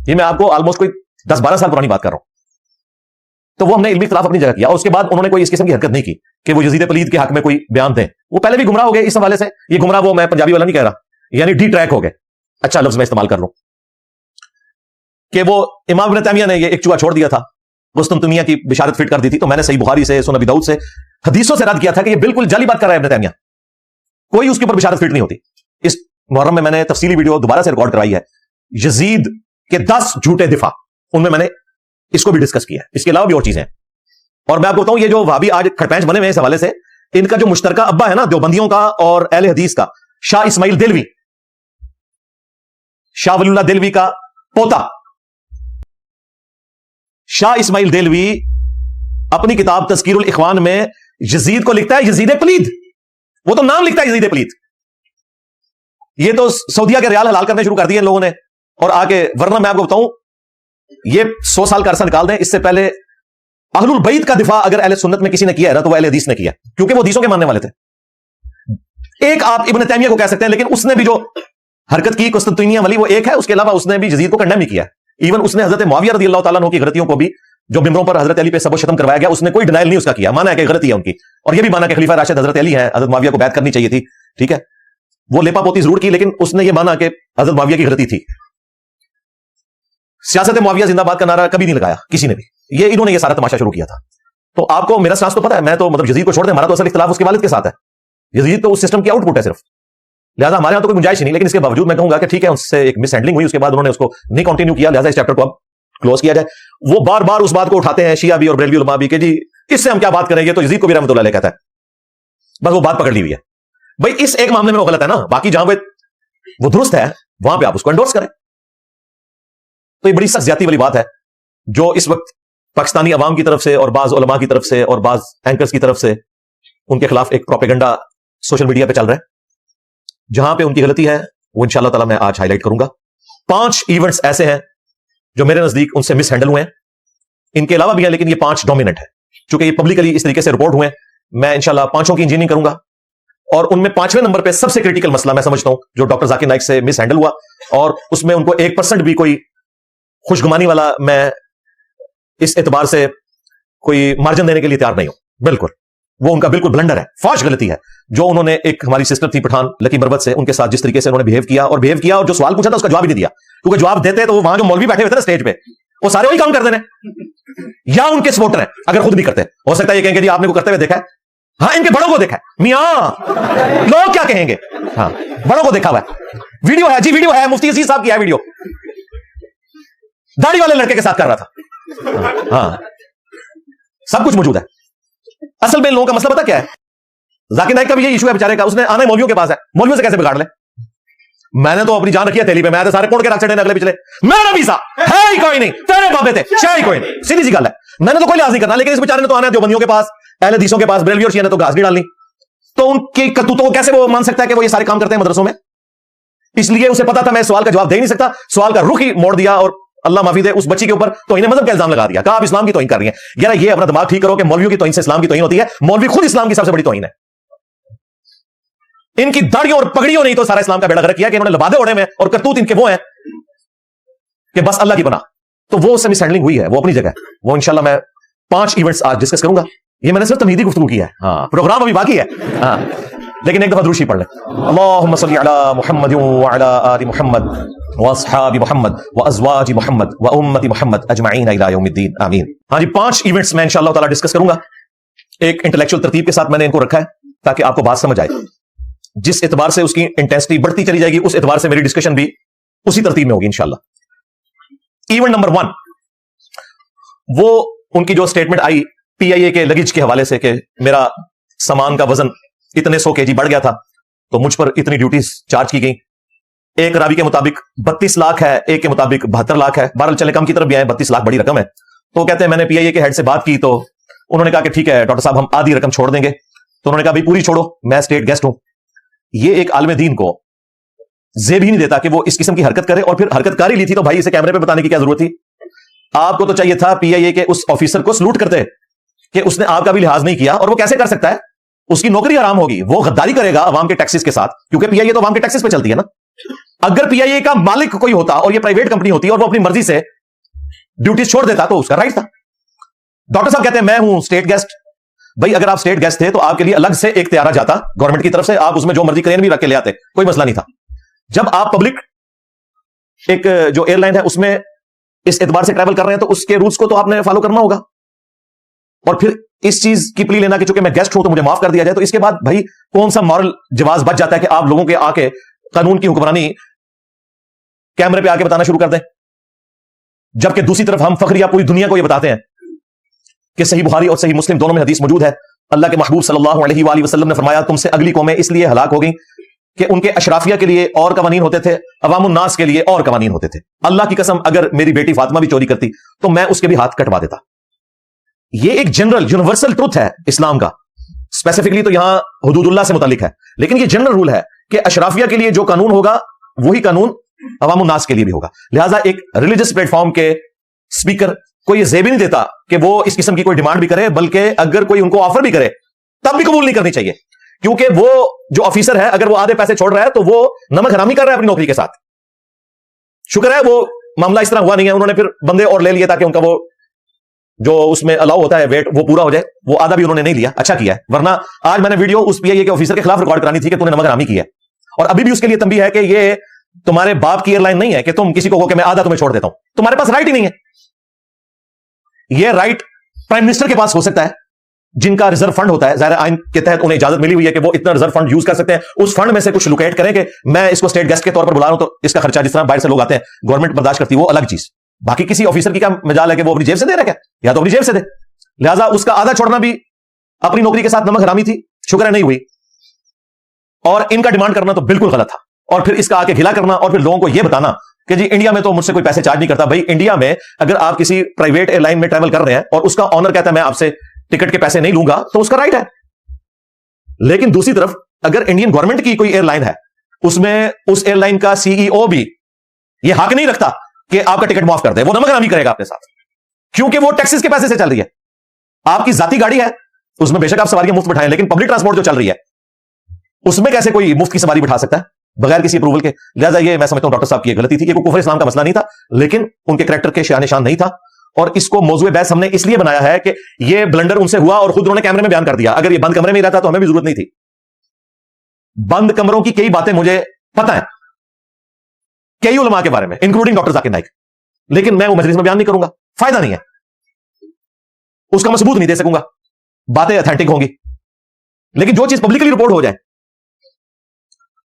ये मैं आपको ऑलमोस्ट कोई 10-12 साल पुरानी बात कर रहा हूं। तो वो हमने इल्मी इख्तिलाफ अपनी जगह किया, और उसके बाद उन्होंने कोई इस किस्म की हरकत नहीं की कि वो यजीद पलीद के हक में कोई बयान दें। वो पहले भी गुमराह हो गए इस हवाले से। ये गुमराह वो मैं पंजाबी वाला नहीं कह रहा, यानी डी ट्रैक हो गए, अच्छा लफ्ज मैं इस्तेमाल कर लूं, कि वो इमाम इब्न तैमिया ने ये एक चूहा छोड़ दिया था, कुस्तुंतनिया की बिशारत फिट कर दी थी। तो मैंने सही बुखारी से, सुनन अबी दाऊद से, हदीसों से रद्द किया था कि ये बिल्कुल जाली बात कर रहा है इब्न तैमिया, कोई उसके ऊपर बिशारत फिट नहीं होती। इस मुहर्रम में मैंने तफसीली वीडियो दोबारा से रिकॉर्ड करवाई है, यजीद के 10 झूठे दिफा, उनमें मैंने इसको भी डिस्कस किया है। इसके अलावा भी और चीजें हैं। और मैं आपको बताऊं, ये जो वहाबी आज खड़पैंच बने हुए हैं इस हवाले से, इनका जो मुश्तरका अब्बा है ना देवबंदियों का और अहले हदीस का, शाह इस्माइल देलवी, शाह वलीउल्लाह देलवी का पोता शाह इस्माइल देलवी अपनी किताब तज़किरुल इख्वान में यजीद को लिखता है यजीद पलीद। वो तो नाम लिखता है यजीद पलीद। ये तो सऊदिया के रियाल हलाल करने शुरू कर दिए इन लोगों ने, और आगे, वरना मैं आपको बताऊं, ये 100 साल का अरसा निकाल दें, इससे पहले अहलुल बैत का दिफा अगर अहले सुन्नत में किसी ने किया है ना, तो वह अहले हदीस ने किया, क्योंकि वो हदीसों के मानने वाले थे। एक आप इब्न तैमिया को कह सकते हैं, लेकिन उसने भी जो हरकत की कुस्तुंतनिया वाली, वो एक है। उसके अलावा उसने भी यजीद को कंडेम ही किया। इवन उसने हजरत मुआविया रज़ियल्लाहु ताला अन्हु की गलतियों को भी, जो मिंबरों पर हजरत अली पे सबो शतम करवाया गया, उसने कोई डिनाइल नहीं उसका किया, माना है कि गलती है उनकी, और यह भी माना कि खलीफा राशिद हजरत अली है, हजरत मुआविया को बैत करनी चाहिए थी। ठीक है, वो लेपापोती जरूर की, लेकिन उसने यह माना कि हजरत मुआविया की गलती थी। सियासत मुआविया जिंदाबाद का नारा कभी नहीं लगाया किसी ने भी, ये इन्होंने ये सारा तमाशा शुरू किया था। तो आपको मेरा स्टांस तो पता है, मैं तो मतलब यजीद को छोड़ दे, हमारा तो असल इख्तिलाफ उसके वालिद के साथ है। यजीद तो उस सिस्टम की आउटपुट है सिर्फ, लिहाजा हमारे यहां तो कोई गुंजाइश नहीं। लेकिन इसके बावजूद मैं कहूंगा कि ठीक है, उससे एक मिस हैंडलिंग हुई, उसके बाद उन्होंने उसको नहीं कंटिन्यू किया, लिहाजा इस चैप्टर को अब क्लोज किया जाए। वो बार बार उस बात को उठाते हैं शिया भी और बरेलवी उलमा भी, कि जी इससे हम क्या बात करेंगे, तो यजीद को भी रहमतुल्लाह अलैह कहता है, बस वो बात पकड़ ली हुई है। भाई इस एक मामले में वो गलत है ना, बाकी जहां वो दुरुस्त है वहां पे आप उसको एंडोर्स करें। तो ये बड़ी सख्त ज्यादती वाली बात है जो इस वक्त पाकिस्तानी अवाम की तरफ से और बाज उलमा की तरफ से और बाज एंकर्स की तरफ से उनके खिलाफ एक प्रोपेगेंडा सोशल मीडिया पे चल रहा है। जहां पे उनकी गलती है वो इंशाअल्लाह ताला मैं आज हाईलाइट करूंगा। 5 इवेंट्स ऐसे हैं जो मेरे नजदीक उनसे मिस हैंडल हुए हैं, इनके अलावा भी हैं, लेकिन ये 5 डोमिनेंट है। चूंकि ये पब्लिकली इस तरीके से रिपोर्ट हुए हैं, मैं इंशाअल्लाह 5 की इंजीनियरिंग करूंगा। और उनमें 5वें नंबर पे सबसे क्रिटिकल मसला मैं समझता हूं जो डॉक्टर जाकिर नाइक से मिस हैंडल हुआ, और उसमें उनको 1% भी कोई खुशगुमानी वाला मैं इस एतबार से कोई मार्जिन देने के लिए तैयार नहीं हूं, बिल्कुल। वो उनका बिल्कुल ब्लंडर है, फौश गलती है जो उन्होंने एक हमारी सिस्टर थी पठान लकी मरवत से, उनके साथ जिस तरीके से उन्होंने बिहेव किया और जो सवाल पूछा था उसका जवाब ही नहीं दिया, क्योंकि जवाब देते तो वो वहां जो मौलवी बैठे हुए थे ना स्टेज पे, वो सारे वही काम कर देने, या उनके सपोर्टर हैं अगर खुद भी करते। हो सकता है ये कहेंगे जी आपने को करते हुए देखा है, हाँ इनके बड़ों को देखा है, मियां लोग क्या कहेंगे, हाँ बड़ों को देखा हुआ है, वीडियो है जी, वीडियो है, मुफ्ती अजीज साहब की है वीडियो, दाढ़ी वाले लड़के के साथ कर रहा था, हाँ सब कुछ मौजूद है। असल में इन लोगों का मसला पता क्या है, जाकिर नाइक का भी ये इशू है बेचारे का, उसने आना ही मौलवियों के पास है, मौलवियों से कैसे बिगाड़ ले। मैंने तो अपनी जान रखी है तेली पे, मैं तो सारे कोड़ के रख चढ़े अगले पिछले, मेरा वीसा है ही कोई नहीं, तेरे बाबे थे शाही कोई नहीं, सीधी सी गल है, मैंने तो कोई लिहाज नहीं करना, लेकिन इस बेचारे ने तो आना है देवबंदियों के पास, अहले हदीसों के पास, बरेलवी और शिया ने तो घास नहीं डालनी, तो उनकी करतूतों को कैसे वो मान सकता है कि वो ये सारे काम करते हैं मदरसों में। इसलिए उसे पता था मैं सवाल का जवाब दे ही नहीं सकता, सवाल का रुख ही मोड़ दिया और अल्लाह माफी दे उस बच्ची के ऊपर तो इन्हें मजहब का इल्जाम लगा दिया, कहा आप इस्लाम की तौहीन कर रही हैं। यार ये अपना दिमाग ठीक करो कि मौलवियों की तौहीन से इस्लाम की तौहीन होती है, मौलवी खुद इस्लाम की सबसे बड़ी तौहीन है। इनकी दाढ़ियों और पगड़ियों नहीं तो सारा इस्लाम का बेड़ा गर्क किया कि इन्होंने लबादे ओढ़े में, और करतूत इनके वो हैं कि बस अल्लाह की बना, तो वो उससे मिसहैंडलिंग हुई है, वो अपनी जगह, वो इंशाल्लाह मैं 5 इवेंट्स आज डिस्कस करूंगा। ये मैंने सिर्फ तमहीदी गुफ्तगू की है, हाँ प्रोग्राम अभी बाकी है, हाँ लेकिन एक दफा दुरूद शरीफ पढ़ लें, अल्लाहुम्मा सल्ली अला मुहम्मद व अला आलि मुहम्मद व अस्हाबि मुहम्मद व अज़वाजि मुहम्मद व उम्मति मुहम्मद अजमईन इला यौमिद्दीन आमीन। हाँ जी 5 इवेंट्स मैं इंशाअल्लाह ताला डिस्कस करूंगा, एक इंटेलेक्चुअल तरतीब के साथ मैंने इनको रखा है ताकि आपको बात समझ आए, जिस एतबार से उसकी इंटेंसिटी बढ़ती चली जाएगी उस एतबार से मेरी डिस्कशन भी उसी तरतीब में होगी इंशाअल्लाह। इवेंट नंबर 1, वो उनकी जो स्टेटमेंट आई PIA के लगेज के हवाले से कि मेरा सामान का वजन इतने 100 kg बढ़ गया था तो मुझ पर इतनी ड्यूटीज चार्ज की गई। एक रावी के मुताबिक 32 लाख है, एक के मुताबिक 72 लाख है, बहरहाल चले कम की तरफ भी आए, 32 लाख बड़ी रकम है। तो कहते हैं मैंने PIA के हेड से बात की तो उन्होंने कहा कि ठीक है डॉक्टर साहब हम आधी रकम छोड़ देंगे, तो उन्होंने कहा भाई पूरी छोड़ो, मैं स्टेट गेस्ट हूं। ये एक आलम दीन को जेब ही नहीं देता कि वो इस किस्म की हरकत करे, और फिर हरकत कर ही ली थी तो भाई इसे कैमरे पे बताने की क्या जरूरत थी। आपको तो चाहिए था PIA के उस ऑफिसर को सलूट करते कि उसने आपका भी लिहाज नहीं किया, और वो कैसे कर सकता है, उसकी नौकरी आराम होगी, वो गद्दारी करेगा अवाम के टैक्सेस के साथ, क्योंकि PIA तो अवाम के टैक्सेस पे चलती है ना। अगर PIA का मालिक कोई होता और ये प्राइवेट कंपनी होती और वो अपनी मर्जी से ड्यूटीज छोड़ देता तो उसका राइट था। डॉक्टर साहब कहते हैं मैं हूं स्टेट गेस्ट। भाई अगर आप स्टेट गेस्ट थे तो आपके लिए अलग से एक तैयारा जाता गवर्नमेंट की तरफ से, आप उसमें जो मर्जी क्रेन भी रख के ले आते, कोई मसला नहीं था। जब आप पब्लिक एक जो एयरलाइन है उसमें इस एतबार से ट्रैवल कर रहे हैं तो उसके रूल्स को तो आपने फॉलो करना होगा, और फिर इस चीज की प्ली लेना कि चूंकि मैं गेस्ट हूं तो मुझे माफ कर दिया जाए, तो इसके बाद भाई कौन सा मॉरल जवाब बच जाता है कि आप लोगों के आके कानून की हुक्मरानी कैमरे पे आके बताना शुरू कर दें, जबकि दूसरी तरफ हम फखरिया पूरी दुनिया को यह बताते हैं कि सही बुखारी और सही मुस्लिम दोनों में हदीस मौजूद है, अल्लाह के महबूब सल्लल्लाहु अलैहि वसल्लम ने फरमाया तुमसे अगली कौमें इसलिए हलाक हो गई कि उनके अशराफिया के लिए और कवानीन होते थे, अवामुन नास के लिए और कवानीन होते थे। अल्लाह की कसम अगर मेरी बेटी फातिमा भी चोरी करती तो मैं उसके भी हाथ कटवा देता। ये एक जनरल यूनिवर्सल ट्रुथ है इस्लाम का, स्पेसिफिकली तो यहां हुदूदुल्लाह से मुतालिक है, लेकिन ये जनरल रूल है कि अशराफिया के लिए जो कानून होगा वही कानून अवामुन नास के लिए भी होगा। लिहाजा एक रिलीजियस प्लेटफॉर्म के स्पीकर को ये जेब नहीं देता कि वो इस किस्म की कोई डिमांड भी करे, बल्कि अगर कोई उनको ऑफर भी करे तब भी कबूल नहीं करनी चाहिए, क्योंकि वो जो ऑफिसर है अगर वो आधे पैसे छोड़ रहा है तो वो नमक हरामी कर रहा है अपनी नौकरी के साथ। शुक्र है वो मामला इस तरह हुआ नहीं है, उन्होंने फिर बंदे और ले लिए ताकि उनका वो जो उसमें अलाउ होता है वेट वो पूरा हो जाए, वो आधा भी उन्होंने नहीं लिया, अच्छा किया है। वरना आज मैंने वीडियो उस PIA के ऑफिसर के खिलाफ रिकॉर्ड करानी थी कि तूने नमक हरामी की है, और अभी भी उसके लिए तंबीह है कि ये तुम्हारे बाप की एयरलाइन नहीं है कि तुम किसी को कहो कि मैं आधा तुम्हें छोड़ देता हूं, तुम्हारे पास राइट ही नहीं है। यह राइट प्राइम मिनिस्टर के पास हो सकता है जिनका रिजर्व फंड होता है, ज़ाहिर आइन के तहत उन्हें इजाजत मिली हुई है कि वो इतना रिजर्व फंड यूज कर सकते हैं, उस फंड में से कुछ लोकेट करें कि मैं इसको स्टेट गेस्ट के तौर पर बुला रहा हूं तो इसका खर्चा जिस तरह बाहर से लोग आते हैं गवर्नमेंट बर्दाश्त करती है, वो अलग चीज। बाकी किसी ऑफिसर की क्या मजाल है कि वो अपनी जेब से दे रहा है क्या, या तो अपनी जेब से दे, लिहाजा उसका आधा छोड़ना भी अपनी नौकरी के साथ नमक हरामी थी, शुक्र है नहीं हुई। और इनका डिमांड करना तो बिल्कुल गलत था, और फिर इसका आके गिला करना और फिर लोगों को यह बताना कि जी इंडिया में तो मुझसे कोई पैसे चार्ज नहीं करता। भाई इंडिया में अगर आप किसी प्राइवेट एयरलाइन में ट्रैवल कर रहे हैं और उसका ऑनर कहता है मैं आपसे टिकट के पैसे नहीं लूंगा तो उसका राइट है, लेकिन दूसरी तरफ अगर इंडियन गवर्नमेंट की कोई एयरलाइन है उसमें उस एयरलाइन का CEO भी यह हक नहीं रखता कि आपका टिकट माफ कर दे, वो नमक हरामी करेगा अपने साथ, क्योंकि वो टैक्सेस के पैसे से चल रही है। आपकी जाती गाड़ी है उसमें बेशक आप सवारियां मुफ्त बिठाएं, लेकिन पब्लिक ट्रांसपोर्ट जो चल रही है उसमें कैसे कोई मुफ्त की सवारी बिठा सकता है बगैर किसी अप्रूवल के। लिहाजा ये मैं समझता हूं डॉक्टर साहब की गलती थी, ये कुफर इस्लाम का मसला नहीं था, लेकिन उनके कैरेक्टर के शान निशान नहीं था, और इसको मौजूद बहस हमने इसलिए बनाया है कि ये ब्लंडर उनसे हुआ और खुद उन्होंने कैमरे में बयान कर दिया। अगर ये बंद कमरे में रहता तो हमें भी जरूरत नहीं थी। बंद कमरों की कई बातें मुझे पता है कई उलमा के बारे में, इंक्लूडिंग डॉक्टर जाकिर नाइक, लेकिन मैं वो मजलिस में बयान नहीं करूंगा, फायदा नहीं है, उसका मैं सबूत नहीं दे सकूंगा, बातें ऑथेंटिक होंगी। लेकिन जो चीज पब्लिकली रिपोर्ट हो जाए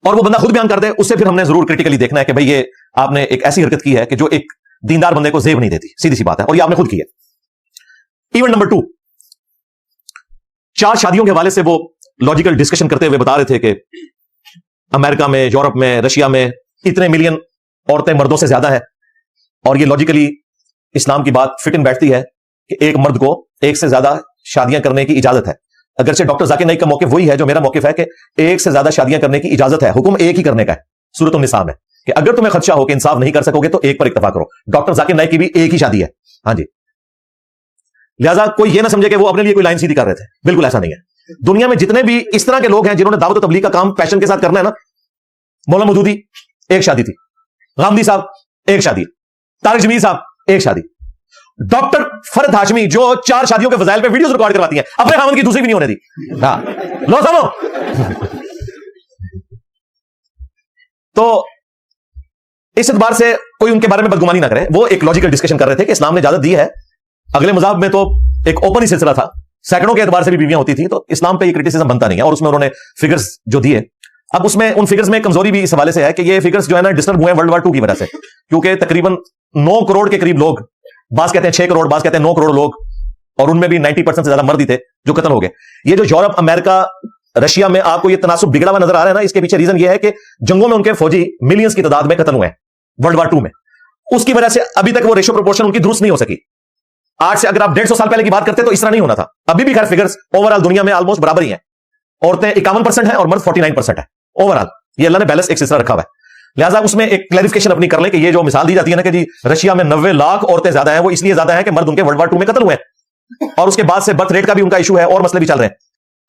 और वो बंदा खुद बयान कर दे, उससे फिर हमने जरूर क्रिटिकली देखना है कि भाई ये आपने एक ऐसी हरकत की है कि जो एक दीनदार बंदे को जेब नहीं देती, सीधी सी बात है, और ये आपने खुद की है। इवेंट नंबर 2, 4 शादियों के हवाले से वो लॉजिकल डिस्कशन करते हुए बता रहे थे कि अमेरिका में, यूरोप में, रशिया में इतने मिलियन औरतें मर्दों से ज्यादा है, और ये लॉजिकली इस्लाम की बात फिट इन बैठती है कि एक मर्द को एक से ज्यादा शादियां करने की इजाजत है। अगरचे डॉक्टर जाकिर नाइक का मौकिफ वही है जो मेरा मौकिफ है कि एक से ज्यादा शादियां करने की इजाजत है, हुक्म एक ही करने का है। सूरत निसा में कि अगर तुम्हें खदशा हो कि इंसाफ नहीं कर सकोगे तो एक पर इत्तफा करो। डॉक्टर जाकिर नाइक की भी एक ही शादी है। हाँ जी, लिहाजा कोई ये ना समझे कि वो अपने लिए कोई लाइन सीधी कर रहे थे, बिल्कुल ऐसा नहीं है। दुनिया में जितने भी इस तरह के लोग हैं जिन्होंने दावत तबलीग का काम पैशन के साथ करना है ना, मौलाना मौदूदी एक शादी थी, गामदी साहब एक शादी, तारिक जमील साहब एक शादी, डॉक्टर फरद हाशमी जो 4 शादियों के फजाइल पे वीडियोस रिकॉर्ड करवाती हैं, अपने खामन की दूसरी भी नहीं होने दी। हाँ, लो सुनो। तो इस एतबार से कोई उनके बारे में बदगुमानी ना करे। वो एक लॉजिकल डिस्कशन कर रहे थे कि इस्लाम ने इजाजत दी है। अगले मज़ाब में तो एक ओपन ही सिलसिला था, सैकड़ों के एतबार से भी बीवियां होती थी, तो इस्लाम पे ये क्रिटिसिज्म बनता नहीं है। और उसमें उन्होंने फिगर्स जो दिए, अब उसमें उन फिगर्स में कमजोरी भी इस हवाले से है कि ये फिगर्स जो है ना डिस्टर्ब हुए वर्ल्ड वार 2 की वजह से, क्योंकि तकरीबन 9 करोड़ के करीब लोग, बास कहते हैं 6 करोड़, बास कहते हैं 9 करोड़ लोग, और उनमें भी 90% से ज्यादा मर्द ही थे जो कत्ल हो गए। ये जो यूरोप, अमेरिका, रशिया में आपको ये तनासुब बिगड़ा हुआ नजर आ रहा है ना, इसके पीछे रीजन ये है कि जंगों में उनके फौजी मिलियंस की तादाद में कत्ल हुए हैं वर्ल्ड वार 2 में। उसकी वजह से अभी तक वो रेशो प्रोपोर्शन उनकी दुरुस्त नहीं हो सकी। आज से अगर आप 150 साल पहले की बात करते तो इस तरह नहीं होना था। अभी भी खैर फिगर्स ओवरऑल दुनिया में ऑलमोस्ट बराबर ही हैं। औरतें 51% है और मर्द 49% है ओवरऑल। ये अल्लाह ने बैलेंस एक सिलसिला रखा हुआ है। लिहाजा उसमें एक क्लैरिफिकेशन अपनी कर लें कि ये जो मिसाल दी जाती है ना कि जी रशिया में 90 लाख औरतें ज्यादा हैं, वो इसलिए ज्यादा है कि मर्द उनके वर्ल्ड वार 2 में कत्ल हुए हैं, और उसके बाद से बर्थ रेट का भी उनका इशू है और मसले भी चल रहे हैं।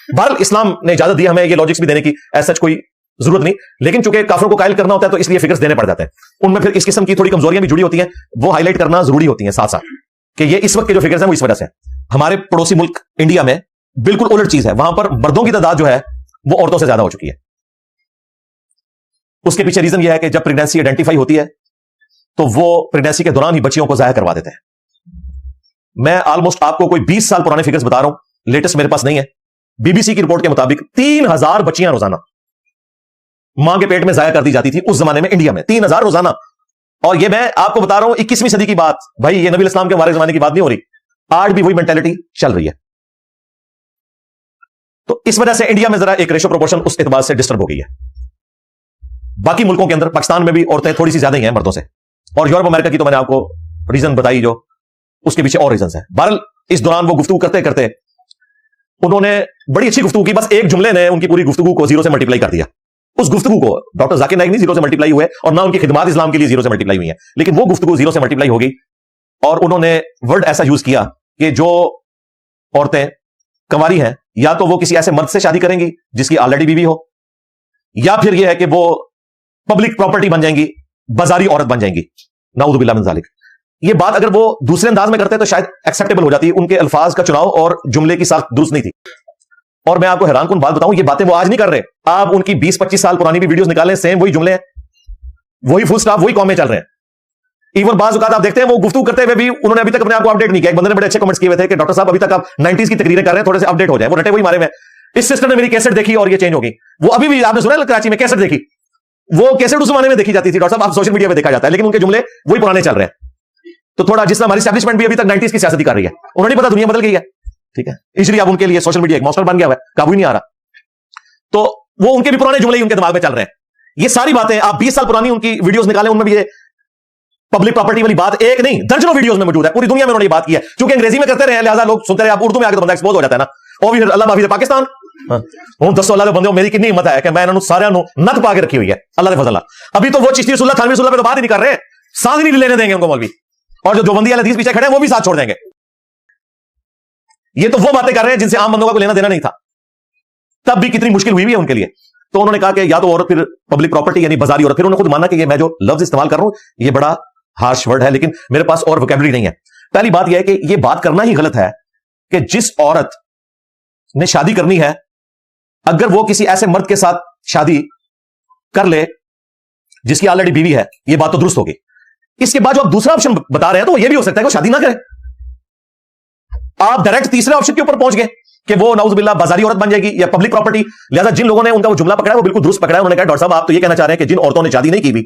बहरहाल इस्लाम ने इजाजत दी हमें ये लॉजिक्स भी देने की, ऐसा कोई जरूरत नहीं, लेकिन चूंकि काफिरों को कायल करना होता है तो इसलिए फिगर्स देने पड़ जाते हैं। उनमें फिर इस किस्म की थोड़ी कमजोरियां भी जुड़ी होती हैं, वो हाईलाइट करना जरूरी होती हैं साथ साथ, कि ये इस वक्त के जो फिगर्स हैं वो इस वजह से। हमारे पड़ोसी मुल्क इंडिया में बिल्कुल उलट चीज है, वहां पर मर्दों की तादाद जो है वो औरतों से ज्यादा हो चुकी है। उसके पीछे रीजन यह है कि जब प्रेगनेंसी आइडेंटिफाई होती है तो वो प्रेगनेंसी के दौरान ही बच्चियों को जाया करवा देते हैं। मैं ऑलमोस्ट आपको कोई 20 साल पुराने फिगर्स बता रहा हूं, लेटेस्ट मेरे पास नहीं है। बीबीसी की रिपोर्ट के मुताबिक 3000 बच्चियां रोजाना मां के पेट में जाया कर दी जाती थी उस जमाने में इंडिया में, 3000 रोजाना। और ये मैं आपको बता रहा हूं 21वीं सदी की बात, भाई ये नबी इस्लाम के हमारे जमाने की बात नहीं हो रही। आज भी वही मेंटेलिटी चल रही है। तो इस वजह से इंडिया में जरा एक रेशो प्रोपोर्शन उस एतबार से डिस्टर्ब हो गई है। बाकी मुल्कों के अंदर, पाकिस्तान में भी औरतें थोड़ी सी ज्यादा ही हैं मर्दों से, और यूरोप अमेरिका की तो मैंने आपको रीजन बताई, जो उसके पीछे और रीजन है। बहरहाल इस दौरान वो गुफ्तगू करते करते उन्होंने बड़ी अच्छी गुफ्तगू की, बस एक जुमले ने उनकी पूरी गुफ्तगू को 0 से मल्टीप्लाई कर दिया। उस गुफ्तगू को डॉक्टर जाकिर नाइक नहीं 0 से मल्टीप्लाई हुए, और ना उनकी खिदमात इस्लाम के लिए 0 से मल्टीप्लाई हुई है, लेकिन वो गुफ्तगू 0 से मल्टीप्लाई हो गई। और उन्होंने वर्ड ऐसा यूज किया कि जो औरतें कंवारी हैं, या तो वो किसी ऐसे मर्द से शादी करेंगी जिसकी ऑलरेडी बीवी हो, या फिर यह है कि वो पब्लिक प्रॉपर्टी बन जाएंगी, बाजारी औरत बन जाएंगी। नाऊज़ु बिल्लाह मिन ज़ालिक। ये बात अगर वो दूसरे अंदाज में करते तो शायद एक्सेप्टेबल हो जाती है। उनके अल्फाज का चुनाव और जुमले की साख दुरुस्त नहीं थी। और मैं आपको हैरान कुन बात बताऊं, ये बातें वो आज नहीं कर रहे। आप उनकी 20-25 साल पुरानी भी वीडियोस निकालें, सेम वही जुमले हैं, वही फुल स्टॉप, वही कॉमे चल रहे हैं। इवन बाज़ औक़ात आप देखते हैं वो गुफ्तगू करते हुए भी उन्होंने अभी तक अपने आप को अपडेट नहीं किया। एक बंदे ने बड़े अच्छे कमेंट्स किए हुए थे कि डॉक्टर साहब अभी तक आप 90s की तकरीरें कर रहे हैं, थोड़े से अपडेट हो जाए। वो रटे वही मारे में, इस सिस्टर ने मेरी कैसेट देखी और ये चेंज हो गई। वो अभी भी आपने सुना कराची में कैसेट देखी, वो कैसेट उस जमाने में देखी जाती थी डॉक्टर साहब, आप सोशल मीडिया में देखा जाता है, लेकिन उनके जुमले वही पुराने चल रहे हैं। तो थोड़ा जिस तरह हमारी एस्टैब्लिशमेंट भी अभी तक 90s की सियासत कर रही है, उन्होंने नहीं पता दुनिया बदल गई है, ठीक है, इसलिए अब उनके लिए सोशल मीडिया एक मॉन्स्टर बन गया है, काबू ही नहीं आ रहा। तो वो उनके भी पुराने जुमले ही उनके दिमाग में चल रहे हैं। ये सारी बातें आप 20 साल पुरानी उनकी वीडियोस निकालें, उनमें भी ये पब्लिक प्रॉपर्टी वाली बात एक नहीं दर्जनों वीडियोस में मौजूद है। पूरी दुनिया में उन्होंने बात की है, क्योंकि अंग्रेजी में करते रहे लिहाजा लोग सुनते रहे। आप उर्दू में आगे तो बंदा एक्सपोज हो जाता है ना। और भी अल्लाह माफी पाकिस्तान हूं दसो अल्लाह बंदे मेरी कितनी हिम्मत है कि मैं इन्होंने सारे नक पा के रखी हुई है अल्लाह के फजल। अभी तो वो चिश्ती रसूलुल्लाह थानवी रसूलुल्लाह पे तो बात ही नहीं कर रहे, सांस नहीं लेने देंगे उनको मौलवी, और जो बंदी वाले हदीस पीछे खड़े हैं वो भी साथ छोड़ देंगे। ये तो वो बातें कर रहे हैं जिनसे आम बंदों का कोई लेना देना नहीं था, तब भी कितनी मुश्किल हुई है उनके लिए। तो उन्होंने कहा कि या तो औरत फिर पब्लिक प्रॉपर्टी यानी बाजारी औरत। फिर उन्होंने खुद माना कि ये मैं जो लफ्ज इस्तेमाल कर रहा हूं ये बड़ा हार्श वर्ड है, लेकिन मेरे पास और वोकैबुलरी नहीं है। पहली बात यह है कि यह बात करना ही गलत है कि जिस औरत ने शादी करनी है, अगर वो किसी ऐसे मर्द के साथ शादी कर ले जिसकी ऑलरेडी बीवी है, यह बात तो दुरुस्त होगी। इसके बाद जो आप दूसरा ऑप्शन बता रहे हैं, तो यह भी हो सकता है कि वो शादी ना करे। आप डायरेक्ट तीसरे ऑप्शन के ऊपर पहुंच गए कि वो नाउजुबिल्लाह बाजारी औरत बन जाएगी या पब्लिक प्रॉपर्टी। लिहाजा जिन लोगों ने उनका वो जुमला पकड़ा है वो बिल्कुल दुरुस्त पकड़ा है। उन्होंने कहा डॉक्टर साहब आप तो ये कहना चाह रहे हैं कि जिन औरतों ने शादी नहीं की भी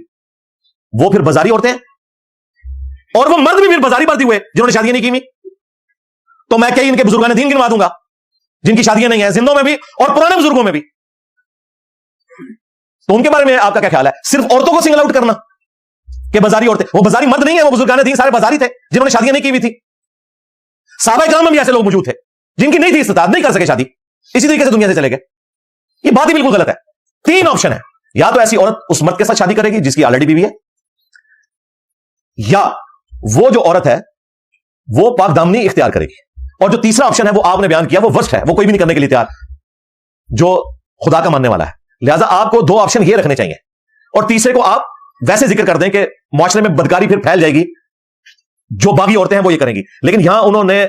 वो फिर बाजारी औरतें हैं, और वो मर्द भी फिर बाजारी मर्द हुए जिन्होंने शादियां नहीं की भी। तो मैं कई इनके बुजुर्गों ने दीन गिनवा दूंगा जिनकी शादियां नहीं है, जिंदों में भी और पुराने बुजुर्गों में भी। तो उनके बारे में आपका क्या ख्याल है? सिर्फ औरतों को सिंगल आउट करना कि बाजारी औरतें, वो बाजारी मर्द नहीं है, वो बुजुर्गान दीन सारे बाजारी थे जिन्होंने शादियां नहीं की हुई थी। सहाबा किराम में भी ऐसे लोग मौजूद थे जिनकी नहीं थी इस्तिताअत, नहीं कर सके शादी, इसी तरीके से दुनिया से चले गए। ये बात ही बिल्कुल गलत है। तीन ऑप्शन है, या तो ऐसी औरत उस मर्द के साथ शादी करेगी जिसकी ऑलरेडी बीवी है, या वो जो औरत है वो पाकदामनी इख्तियार करेगी, और जो तीसरा ऑप्शन है वो आपने बयान किया वो वर्स्ट है, वो कोई भी नहीं करने के लिए तैयार जो खुदा का मानने वाला है। लिहाजा आपको दो ऑप्शन ये रखने चाहिए, और तीसरे को आप वैसे जिक्र कर दें कि मुआशरे में बदकारी फिर फैल जाएगी, जो बागी औरतें हैं वो ये करेंगी। लेकिन यहां उन्होंने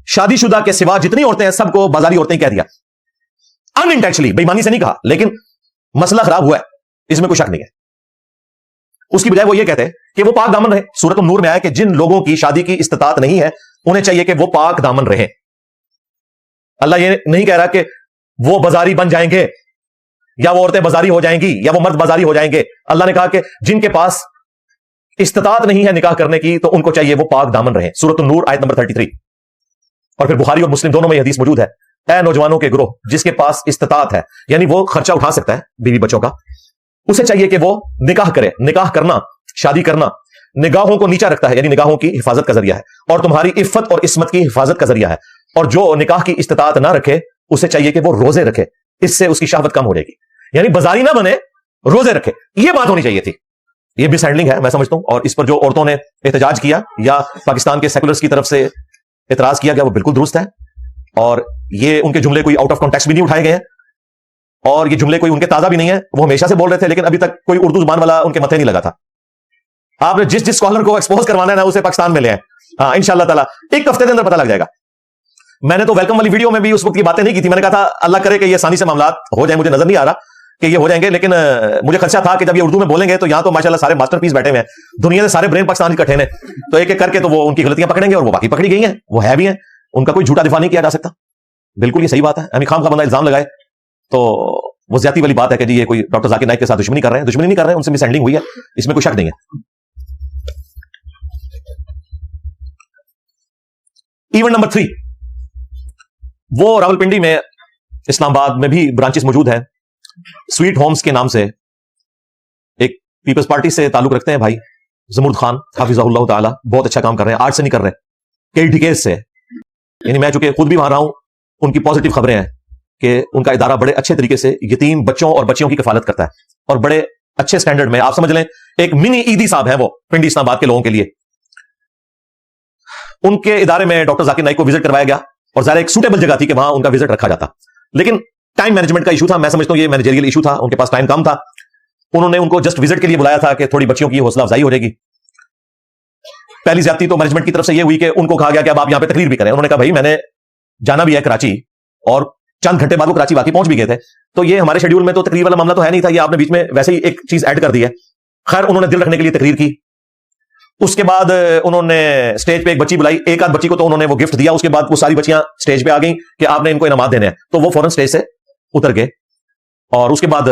शादीशुदा के सिवा जितनी औरतें हैं सबको बाजारी औरतें कह दिया, अनइंटेंशनली, बेईमानी से नहीं कहा, लेकिन मसला खराब हुआ है, इसमें कोई शक नहीं है। उसकी बजाय वो ये कहते हैं कि वो पाक दामन रहे। सूरत नूर में आया कि जिन लोगों की शादी की इस्तिताअत नहीं है उन्हें चाहिए कि वो पाक दामन रहे। अल्लाह ये नहीं कह रहा कि वो बाजारी बन जाएंगे या वो औरतें बाजारी हो जाएंगी या वो मर्द बाजारी हो जाएंगे। अल्लाह ने कहा कि जिनके पास इस्तिताअत नहीं है निकाह करने की तो उनको चाहिए वो पाक दामन रहे। सूरत नूर आयत नंबर 33। और फिर बुखारी और मुस्लिम दोनों में यह हदीस मौजूद है, ऐ नौजवानों के ग्रोह जिसके पास इस्तिताअत है, यानी वो खर्चा उठा सकता है बीवी बच्चों का, उसे चाहिए कि वो निकाह करे। निकाह करना, शादी करना निगाहों को नीचा रखता है, यानी निगाहों की हिफाजत का जरिया है, और तुम्हारी इफ्फत और इस्मत की हिफाजत का जरिया है। और जो निकाह की इस्तिताअत ना रखे उसे चाहिए कि वो रोजे रखे, इससे उसकी शहवत कम हो जाएगी। यानी बाजारी ना बने, रोजे रखे, यह बात होनी चाहिए थी। यह मिसहैंडलिंग है मैं समझता हूं, और इस पर जो औरतों ने एहतजाज किया या पाकिस्तान के सेकुलर्स की तरफ से एतराज किया गया वो बिल्कुल दुरुस्त है, और ये उनके जुमले कोई आउट ऑफ कॉन्टेक्स्ट भी नहीं उठाए गए हैं, और ये जुमले कोई उनके ताजा भी नहीं है। वो हमेशा से बोल रहे थे, लेकिन अभी तक कोई उर्दू जुबान वाला उनके मथे नहीं लगा था। आपने जिस जिस स्कॉलर को एक्सपोज करवाना है ना उसे पाकिस्तान में ले आए। हाँ, इंशाअल्लाह ताला एक हफ्ते के अंदर पता लग जाएगा। मैंने तो वेलकम वाली वीडियो में भी उस वक्त की बातें नहीं की थी। मैंने कहा था अल्लाह करे कि ये आसानी से मामला हो जाए, मुझे नजर नहीं आ रहा कि ये हो जाएंगे, लेकिन मुझे खर्चा था कि जब ये उर्दू में बोलेंगे तो यहां तो माशाल्लाह सारे मास्टरपीस बैठे हुए हैं, दुनिया के सारे ब्रेन पाकिस्तान इकट्ठे हैं, तो एक एक करके तो वो उनकी गलतियां पकड़ेंगे, और वो बाकी पकड़ी गई हैं, वो है भी हैं, उनका कोई झूठा दिफा नहीं किया जा सकता। बिल्कुल ये सही बात है। खाम का बंदा इल्जाम लगाए तो वो ज्यादा वाली बात है कि जी ये कोई डॉक्टर जाकिर नाइक के साथ दुश्मनी कर रहे हैं। दुश्मनी नहीं कर रहे हैं, उनसे मिसहैंडलिंग हुई है, इसमें कोई शक नहीं है। इवेंट नंबर 3, वो रावलपिंडी में, इस्लामाबाद में भी ब्रांचेस मौजूद है। स्वीट होम्स के नाम से एक पीपल्स पार्टी से ताल्लुक रखते हैं भाई जमुर्द खान हाफिज़हुल्लाह ताला, बहुत अच्छा काम कर रहे हैं, आज से नहीं कर रहे, कई डिकेज से। यानी मैं चूंकि खुद भी वहां रहा हूं, उनकी पॉजिटिव खबरें हैं कि उनका इदारा बड़े अच्छे तरीके से यतीम बच्चों और बच्चियों की कफालत करता है, और बड़े अच्छे स्टैंडर्ड में, आप समझ लें एक मिनी ईदी साहब है वो पिंडी इस्लामाबाद के लोगों के लिए। उनके इदारे में डॉक्टर जाकिर नाइक को विजिट करवाया गया, और ज़ाहिर एक सूटेबल जगह थी कि वहां उनका विजिट रखा जाता, लेकिन टाइम मैनेजमेंट का इशू था। मैं समझता हूं ये मैनेजरियल इशू था, उनके पास टाइम कम था। उन्होंने उनको जस्ट विजिट के लिए बुलाया था कि थोड़ी बच्चियों की हौसला अफजाई हो जाएगी। पहली ज्यादती तो मैनेजमेंट की तरफ से ये हुई कि उनको कहा गया कि अब आप यहां पे तकरीर भी करें। उन्होंने कहा भाई मैंने जाना भी है कराची, और चंद घंटे बाद वो कराची वाकई पहुंच भी गए थे, तो ये हमारे शेड्यूल में तो तकरीर वाला मामला तो है नहीं था, ये आपने बीच में वैसे ही एक चीज ऐड कर दी है। खैर उन्होंने दिल रखने के लिए तकरीर की। उसके बाद उन्होंने स्टेज पे एक बच्ची बुलाई, एक आध बच्ची को तो उन्होंने वो गिफ्ट दिया। उसके बाद वो सारी बच्चियां स्टेज पे आ गई कि आपने इनको इनामात देने हैं, तो वो फौरन स्टेज से उतर गए। और उसके बाद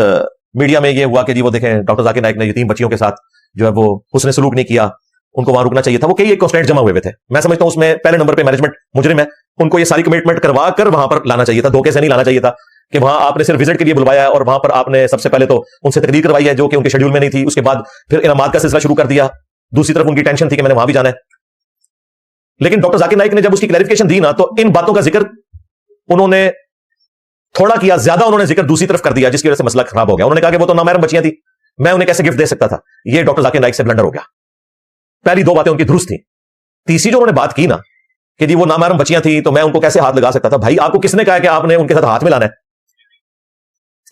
मीडिया में ये हुआ कि जी वो देखें डॉक्टर जाकिर नाइक ने यतीम बच्चियों के साथ जो है वो हुस्न सलूक नहीं किया, उनको वहां रुकना चाहिए था। वो कई एक कंस्टेंट जमा हुए थे। मैं समझता हूं उसमें पहले नंबर पे मैनेजमेंट मुजरिम है, उनको ये सारी कमिटमेंट करवा कर वहां पर लाना चाहिए था, धोखे से नहीं लाना चाहिए था कि वहां आपने सिर्फ विजिट के लिए बुलवाया है और वहां पर आपने सबसे पहले तो उनसे तकरीर करवाई है जो कि उनके शेड्यूल में नहीं थी। उसके बाद फिर इनामात का सिलसिला शुरू कर दिया। दूसरी तरफ उनकी टेंशन थी कि मैंने वहां भी जाना है। लेकिन डॉक्टर जाकिर नाइक ने जब उसकी क्लैरिफिकेशन दी ना, तो इन बातों का जिक्र उन्होंने थोड़ा किया, ज्यादा उन्होंने जिक्र दूसरी तरफ कर दिया, जिसकी वजह से मसला खराब हो गया। उन्होंने कहा कि वो तो नामहरम बच्चियां थी, मैं उन्हें कैसे गिफ्ट दे सकता था। ये डॉक्टर जाकिर नाइक से ब्लंडर हो गया। पहली दो बातें उनकी दुरुस्त थी। तीसरी जो उन्होंने बात की ना कि जी वो नामहरम बच्चियां थी तो मैं उनको कैसे हाथ लगा सकता था। भाई आपको किसने कहा कि आपने उनके साथ हाथ मिलाना है?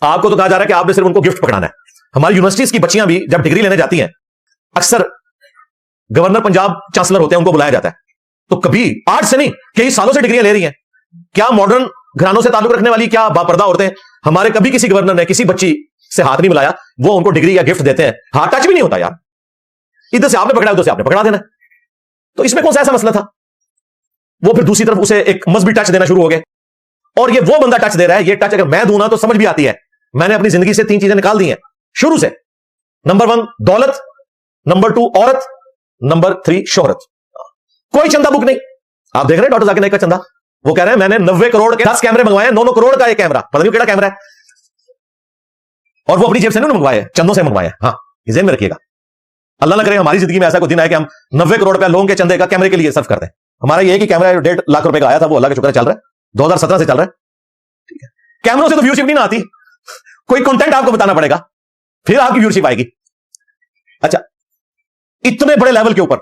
आपको तो कहा जा रहा है कि आपने सिर्फ उनको गिफ्ट पकड़ाना है। हमारी यूनिवर्सिटीज की बच्चियां भी जब डिग्री लेने जाती हैं, अक्सर गवर्नर पंजाब चांसलर होते हैं, उनको बुलाया जाता है तो कभी आज से नहीं, कई सालों से डिग्रियां ले रही हैं। क्या मॉडर्न घरानों से ताल्लुक रखने वाली क्या बापर्दा औरतें, हमारे कभी किसी गवर्नर ने किसी बच्ची से हाथ नहीं मिलाया, वो उनको डिग्री या गिफ्ट देते हैं, हाथ टच भी नहीं होता यार। इधर से आपने पकड़ा, उधर से आपने पकड़ा देना। तो इसमें कौन सा ऐसा मसला था? वो फिर दूसरी तरफ उसे एक मजहबी टच देना शुरू हो गए, और ये वो बंदा टच दे रहा है। ये टच अगर मैं दूं ना तो समझ भी आती है। मैंने अपनी जिंदगी से 3 चीजें निकाल दी हैं शुरू से। नंबर 1 दौलत, नंबर 2 औरत, नंबर 3 शोहरत। कोई चंदा बुक नहीं। आप देख रहे हैं डॉक्टर जाकिर नाइक का चंदा, वो कह रहे हैं मैंने 90 करोड़ के 10 कैमरे मंगवाए हैं, 9 करोड़ का एक कैमरा, पता नहीं केड़ा कैमरा है, और वो अपनी जेब से नहीं मंगवाए, चंदों से मंगवाए। हाँ, ये जेब में रखिएगा। अल्लाह ना करे हमारी जिंदगी में ऐसा कोई दिन आए कि हम 90 करोड़ रुपया लोगों के चंदे का कैमरे के लिए सर्व करते हैं। हमारा ये कि कैमरा 1.5 लाख रुपए का आया था, वो अल्लाह के शुक्र चल रहा है, 2017 से चल रहा है। ठीक है, कैमरों से तो व्यूशिप नहीं ना आती, कोई कंटेंट आपको बताना पड़ेगा, फिर आपकी व्यूशिप आएगी। अच्छा, इतने बड़े लेवल के ऊपर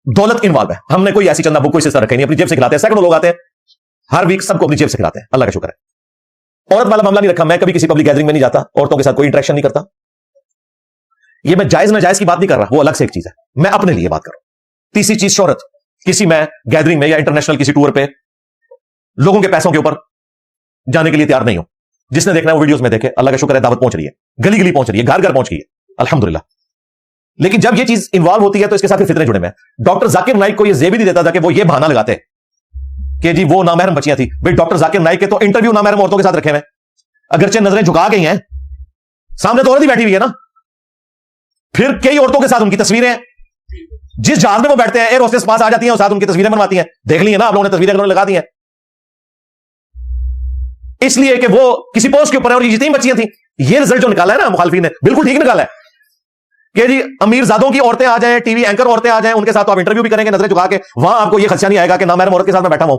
दौलत इन्वॉल्व है। हमने कोई ऐसी चंदा बुक कोई सिलसिला रखे नहीं, अपनी जेब से खिलाते हैं। सैकड़ों लोग आते हैं हर वीक, सबको अपनी जेब से खिलाते हैं, अल्लाह का शुक्र है। औरत वाला मामला नहीं रखा। मैं कभी किसी पब्लिक गैदरिंग में नहीं जाता, औरतों के साथ कोई इंटरेक्शन नहीं करता। ये मैं जायज नाजायज की बात नहीं कर रहा, वो अलग से एक चीज है, मैं अपने लिए बात कर रहा हूं। तीसरी चीज शोहरत। किसी मैं गैदरिंग में या इंटरनेशनल किसी टूर पे लोगों के पैसों के ऊपर जाने के लिए तैयार नहीं हूं। जिसने देखना है वो वीडियोस में देखे, अल्लाह का शुक्र है दावत पहुंच रही है, गली गली पहुंच रही है, घर घर पहुंच गई है, अल्हम्दुलिल्लाह। लेकिन जब ये चीज इन्वॉल्व होती है तो इसके साथ फिर फितने जुड़े में। डॉक्टर जाकिर नाइक को ये जेब ही नहीं देता था कि वो ये बहाना लगाते कि जी वो नामहरम बच्चियां थी। भाई डॉक्टर जाकिर नाइक के तो इंटरव्यू नामहरम औरतों के साथ रखे हुए, अगरचे नजरें झुका गई हैं, सामने तो औरत ही बैठी हुई है ना। फिर कई औरतों के साथ उनकी तस्वीरें, जिस जहाज में वो बैठते हैं एयर होस्टेस पास आ जाती हैं और साथ उनकी तस्वीरें बनवाती हैं। देख ली है ना आप लोगों ने, तस्वीरें उन्होंने लगा दी हैं, इसलिए कि वो किसी पोस्ट के ऊपर है और ये जितनी बच्चियां थी। ये रिजल्ट जो निकाला है ना मुखालफी ने, बिल्कुल ठीक निकाला है कि जी अमीर जादों की औरतें आ जाएं, टीवी एंकर औरतें आ जाएं, उनके साथ तो आप इंटरव्यू भी करेंगे नजरें झुका के, वहां आपको ये खदशा नहीं आएगा कि नामहरम औरत के साथ मैं बैठा हूं।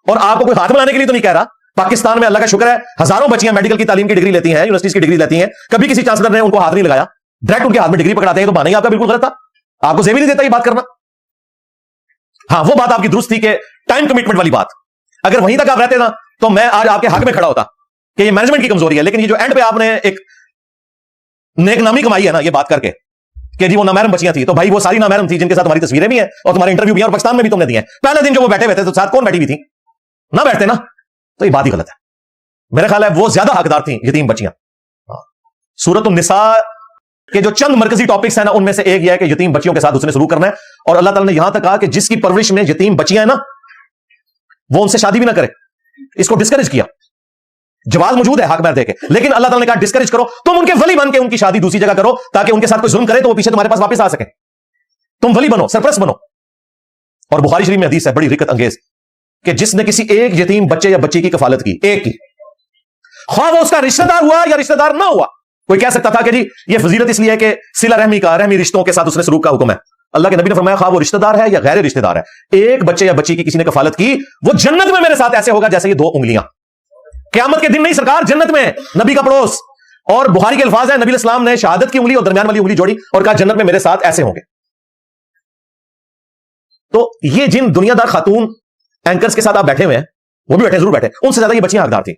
और आपको कोई हाथ मिलाने के लिए तो नहीं कह रहा। पाकिस्तान में अल्लाह का शुक्र है हजारों बच्चियां मेडिकल की तालीम की डिग्री लेती हैं, यूनिवर्सिटीज की डिग्री लेती हैं, कभी किसी चांसलर ने उनको हाथ नहीं लगाया, डायरेक्ट उनके हाथ में डिग्री पकड़ाते हैं। तो बहाना ही आपका बिल्कुल गलत था, आपको जेब ही नहीं देता ये बात करना। हाँ, वो बात आपकी दुरुस्त थी कि टाइम कमिटमेंट वाली बात, अगर वहीं तक आप रहते ना तो मैं आज आपके हक में खड़ा होता कि ये मैनेजमेंट की कमजोरी है। लेकिन ये जो एंड पे आपने एक नेकनामी कमाई है ना ये बात करके कि जी वो नामहरम बच्चियां थी, तो भाई वो सारी नामहरम थी जिनके साथ तुम्हारी तस्वीरें भी हैं और तुम्हारे इंटरव्यू भी हैं और पाकिस्तान में भी तुमने दिए हैं। पहले दिन जो वो बैठे हुए थे तो साथ कौन बैठी हुई थी? ना बैठते ना, तो ये बात ही गलत है। मेरा ख्याल है वो ज्यादा हकदार थी यतीम बच्चियां। सूरत निसा के जो चंद मरकजी टॉपिक्स हैं ना, उनमें से एक यह है कि यतीम बच्चियों के साथ उसने शुरू करना है। और अल्लाह ताला ने यहां तक कहा कि जिसकी परवरिश में यतीम बच्चियां हैं ना, वो उनसे शादी भी ना करे, इसको डिस्करेज किया। जवाब मौजूद है हक में देके, लेकिन अल्लाह ताला ने कहा डिस्करेज करो, तुम उनके वली बन के उनकी शादी दूसरी जगह करो, ताकि उनके साथ कोई जुल्म करे तो वो पीछे तुम्हारे पास वापस आ सके। तुम वली बनो, सरप्रस्त बनो। और बुखारी शरीफ में हदीस है बड़ी रिकत अंगेज कि जिसने किसी एक यतीम बच्चे या बच्ची की कफालत की, एक की, ख्वाह वो उसका रिश्तेदार हुआ या रिश्तेदार ना हुआ। कोई कह सकता था कि जी ये फजीलत इसलिए है कि सिला रहमी का, रहमी रिश्तों के साथ उसने सलूक का हुक्म है। अल्लाह के नबी ने फरमाया ख्वाह वो रिश्तेदार है या गैर रिश्तेदार है, एक बच्चे या बच्ची की किसी ने कफालत की, वो जन्नत में मेरे साथ ऐसे होगा जैसे ये 2 उंगलियां। क़यामत के दिन नहीं सरकार, जन्नत में, नबी का पड़ोस। और बुखारी के अल्फाज है, नबी इस्लाम ने शहादत की उंगली और दरमियान वाली उंगली जोड़ी और कहा जन्नत में मेरे साथ ऐसे होंगे। तो ये जिन दुनियादार खातून एंकर्स के साथ आप बैठे हुए हैं, वो भी बैठे, जरूर बैठे, उनसे ज्यादा ये बच्चियां हकदार थी।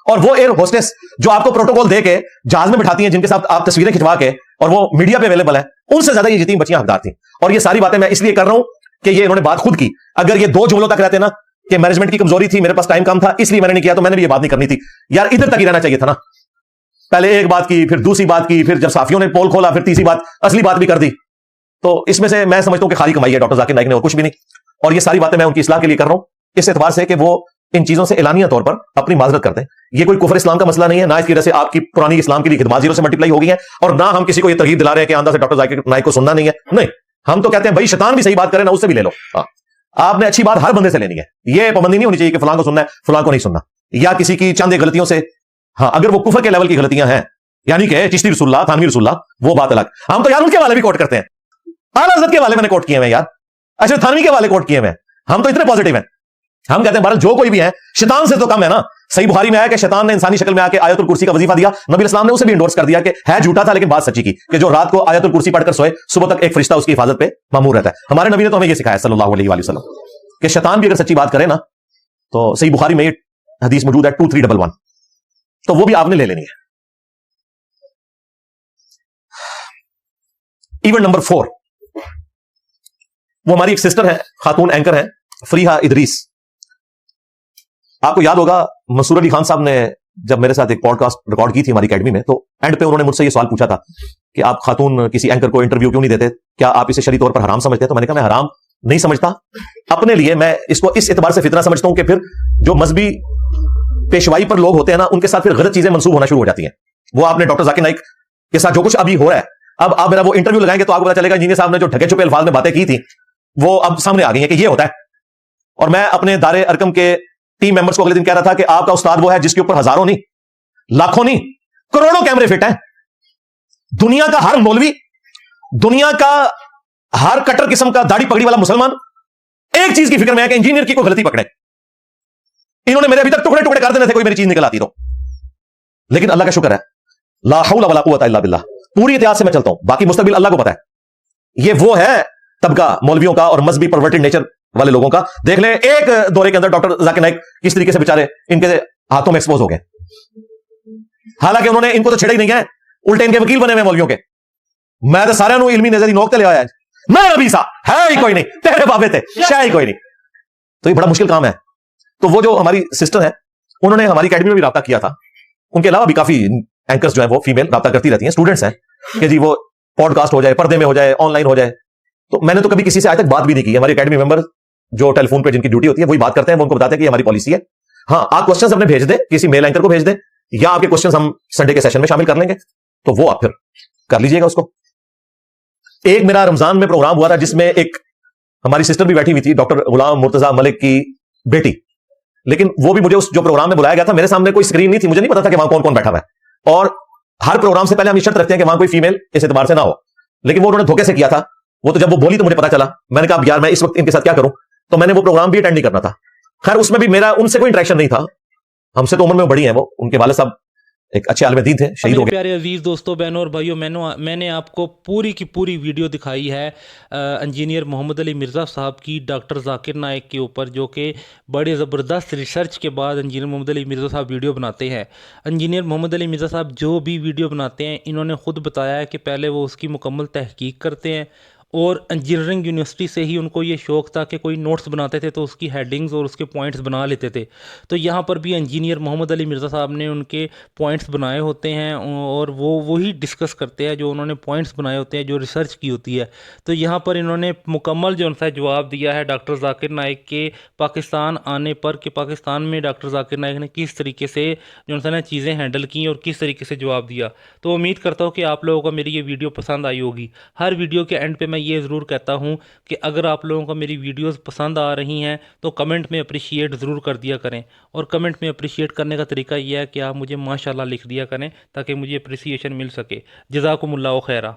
और वो एयर होस्टेस जो आपको प्रोटोकॉल देके जहाज में बिठाती हैं, जिनके साथ आप तस्वीरें खिंचवा के और वो मीडिया पे अवेलेबल है, उनसे ज्यादा ये यतीम बच्चियां हकदार थी। और ये सारी बातें मैं इसलिए कर रहा हूं कि ये इन्होंने बात खुद की। अगर ये 2 जुमलों तक रहते ना कि मैनेजमेंट की कमजोरी थी, मेरे पास टाइम कम था इसलिए मैंने नहीं किया, तो मैंने भी ये बात नहीं करनी थी यार, इधर तक ही रहना चाहिए था ना। पहले एक बात की, फिर दूसरी बात की, फिर जब साफियों ने पोल खोला फिर तीसरी बात, असली बात भी कर दी। तो इसमें से मैं समझता हूं कि खाली कमाई है डॉक्टर जाकिर नाइक ने और कुछ भी नहीं। और ये सारी बातें मैं उनकी इस्लाह के लिए कर रहा हूं, इस एतबार से कि वो इन चीजों से एलानिया तौर पर अपनी माजरत करते हैं। ये कोई कुफर इस्लाम का मसला नहीं है, ना इसकी वजह से आपकी पुरानी इस्लाम की खिदमत 0 से मल्टीप्लाई हो गई है, और ना हम किसी को ये तरगीब दिला रहे हैं कि आंदा से डॉक्टर जाकिर नाइक को सुनना नहीं है। नहीं, हम तो कहते हैं भाई शैतान भी सही बात करे ना, उससे भी ले लो। आपने अच्छी बात हर बंदे से लेनी है, ये पाबंदी नहीं होनी चाहिए कि फलां को सुनना है फलां को नहीं सुनना, या किसी की चंद गलतियों से। हाँ, अगर वो कुफर के लेवल की गलतियां हैं, यानी कि चिश्ती रसूलुल्लाह, थानवी रसूलुल्लाह, वो बात अलग। हम तो यार उनके वाले भी कोट करते हैं, आला हज़रत के वाले मैंने कोट किए हैं यार, अच्छा थानवी के वाले कोट किए हैं। हम तो इतने पॉजिटिव हैं, हम कहते हैं बहरहाल जो कोई भी है शैतान से तो कम है ना। सही बुखारी में आया कि शैतान ने इंसानी शक्ल में आके आयतुल कुर्सी का वजीफा दिया, नबी इस्लाम ने उसे भी इंडोर्स कर दिया कि है झूठा था लेकिन बात सच्ची की, कि जो रात को आयतुल कुर्सी पढ़कर सोए सुबह तक एक फरिश्ता उसकी हिफाजत पे मामूर रहता है। हमारे नबी ने तो हमें यह सिखाया सल्लल्लाहु अलैहि वसल्लम कि शैतान भी अगर सच्ची बात करे ना, तो सही बुखारी में हदीस मौजूद है 2311, तो वो भी आपने ले लेनी है। इवेंट नंबर 4, वो हमारी एक सिस्टर है, खातून एंकर है, फरीहा इदरीस। आपको याद होगा मंसूर अली खान साहब ने जब मेरे साथ एक पॉडकास्ट रिकॉर्ड की थी हमारी अकेडमी में, तो एंड पे उन्होंने मुझसे ये सवाल पूछा था कि आप खातून किसी एंकर को इंटरव्यू क्यों नहीं देते, क्या आप इसे शरई तौर पर हराम समझते हैं? तो मैंने कहा मैं हराम नहीं समझता, अपने लिए मैं इसको इस एतबार से फितना समझता हूं कि फिर जो मजहबी पेशवाई पर लोग होते हैं ना, उनके साथ फिर गलत चीजें मंसूब होना शुरू हो जाती हैं। वो आपने डॉक्टर जाकिर नाइक के साथ जो कुछ अभी हो रहा है, अब आप मेरा वो इंटरव्यू लगाएंगे तो आपको पता चलेगा इंजीनियर साहब ने जो ढके छुपे अल्फाज में बातें की थी वो अब सामने आ गई हैं कि ये होता है। और मैं अपने दारे अरकम के टीम मेंबर्स को अगले दिन कह रहा था कि आपका उस्ताद वो है जिसके ऊपर हजारों नहीं, लाखों नहीं, करोड़ों कैमरे फिट हैं। दुनिया का हर मौलवी, दुनिया का हर कट्टर किस्म का दाढ़ी पगड़ी वाला मुसलमान एक चीज की फिक्र में है कि इंजीनियर की कोई गलती पकड़े। इन्होंने मेरे अभी तक टुकड़े टुकड़े कर देने थे कोई मेरी चीज निकल आती तो, लेकिन अल्लाह का शुक्र है, ला हौला वला कुव्वता इल्ला बिल्लाह, पूरी इतिहास से मैं चलता हूं, बाकी मुस्तकबिल अल्लाह को पता है। ये वो है तबका मौलवियों का और मजहबी परवर्टेड नेचर वाले लोगों का। देख लें एक दौरे के अंदर डॉक्टर जाकिर नाइक किस तरीके से बेचारे इनके हाथों में एक्सपोज हो गए, हालांकि उन्होंने इनको तो छेड़ा ही नहीं है, उल्टे इनके वकील बने हुए मौलवियों के। मैं तो सारे इल्मी नजरी नोकते ले आया, मैं नबी सा है ही कोई नहीं, तेरे बाबे थे शाह ही कोई नहीं। तो ये बड़ा मुश्किल काम है। तो वो जो हमारी सिस्टर है, उन्होंने हमारी अकेडमी में भी राब्ता किया था। उनके अलावा भी काफी एंकर्स जो है वो फीमेल राब्ता करती रहती हैं, स्टूडेंट्स हैं कि जी वो पॉडकास्ट हो जाए, पर्दे में हो जाए, ऑनलाइन हो जाए। तो मैंने तो कभी किसी से आज तक बात भी नहीं की। हमारी अकेडमी मेंबर जो टेलीफोन पे जिनकी ड्यूटी होती है वही बात करते हैं, वो उनको बताते हैं कि हमारी पॉलिसी है। हाँ, आप क्वेश्चंस अपने भेज दें, किसी मेल एंकर को भेज दें, या आपके क्वेश्चंस हम संडे के सेशन में शामिल कर लेंगे, तो वो आप फिर कर लीजिएगा उसको। एक मेरा रमजान में प्रोग्राम हुआ था जिसमें एक हमारी सिस्टर भी बैठी हुई थी, डॉक्टर गुलाम मुर्तजा मलिक की बेटी, लेकिन वो भी मुझे उस जो प्रोग्राम में बुलाया गया था, मेरे सामने कोई स्क्रीन नहीं थी, मुझे नहीं पता था कि वहां कौन कौन बैठा हुआ है। और हर प्रोग्राम से पहले हम ये शर्त रखते हैं कि वहां कोई फीमेल इस एतबार से ना हो, लेकिन वो उन्होंने धोखे से किया था। वो तो जब वो बोली तो मुझे पता चला, मैंने कहा यार मैं इस वक्त इनके साथ क्या करूं, तो मैंने वो प्रोग्राम भी अटेंड नहीं करना था। खैर उसमें भी मेरा उनसे कोई इंटरेक्शन नहीं था, हमसे तो उम्र में बड़ी है वो, उनके वाले साहब एक अच्छे आलिम दीन थे, शहीद हो गए। प्यारे अजीज दोस्तों, बहनों और भाइयों, मैंने आपको पूरी की पूरी वीडियो दिखाई है इंजीनियर मोहम्मद अली मिर्ज़ा साहब की डॉक्टर जाकिर नाइक के ऊपर, जो कि बड़े ज़बरदस्त रिसर्च के बाद इंजीनियर मोहम्मद अली मिर्ज़ा साहब वीडियो बनाते हैं। इंजीनियर मोहम्मद अली मिर्ज़ा साहब जो भी वीडियो बनाते हैं, इन्होंने ख़ुद बताया है कि पहले वो उसकी मुकम्मल तहकीक करते हैं, और इंजीनियरिंग यूनिवर्सिटी से ही उनको ये शौक़ था कि कोई नोट्स बनाते थे तो उसकी हेडिंग्स और उसके पॉइंट्स बना लेते थे। तो यहाँ पर भी इंजीनियर मोहम्मद अली मिर्ज़ा साहब ने उनके पॉइंट्स बनाए होते हैं, और वो वही डिस्कस करते हैं जो उन्होंने पॉइंट्स बनाए होते हैं, जो रिसर्च की होती है। तो यहाँ पर इन्होंने मुकम्मल जो उनका जवाब दिया है डॉक्टर जाकिर नाइक के पाकिस्तान आने पर, कि पाकिस्तान में डॉक्टर जाकिर नाइक ने किस तरीके से जो उनसे चीज़ें हैंडल की और किस तरीके से जवाब दिया। तो उम्मीद करता हूँ कि आप लोगों को मेरी ये वीडियो पसंद आई होगी। हर वीडियो के एंड पे मैं ये ज़रूर कहता हूँ कि अगर आप लोगों को मेरी वीडियोस पसंद आ रही हैं तो कमेंट में अप्रिशिएट ज़रूर कर दिया करें, और कमेंट में अप्रिशिएट करने का तरीका यह है कि आप मुझे माशाल्लाह लिख दिया करें ताकि मुझे अप्रिसिएशन मिल सके। जज़ाकुमुल्लाह खैरा।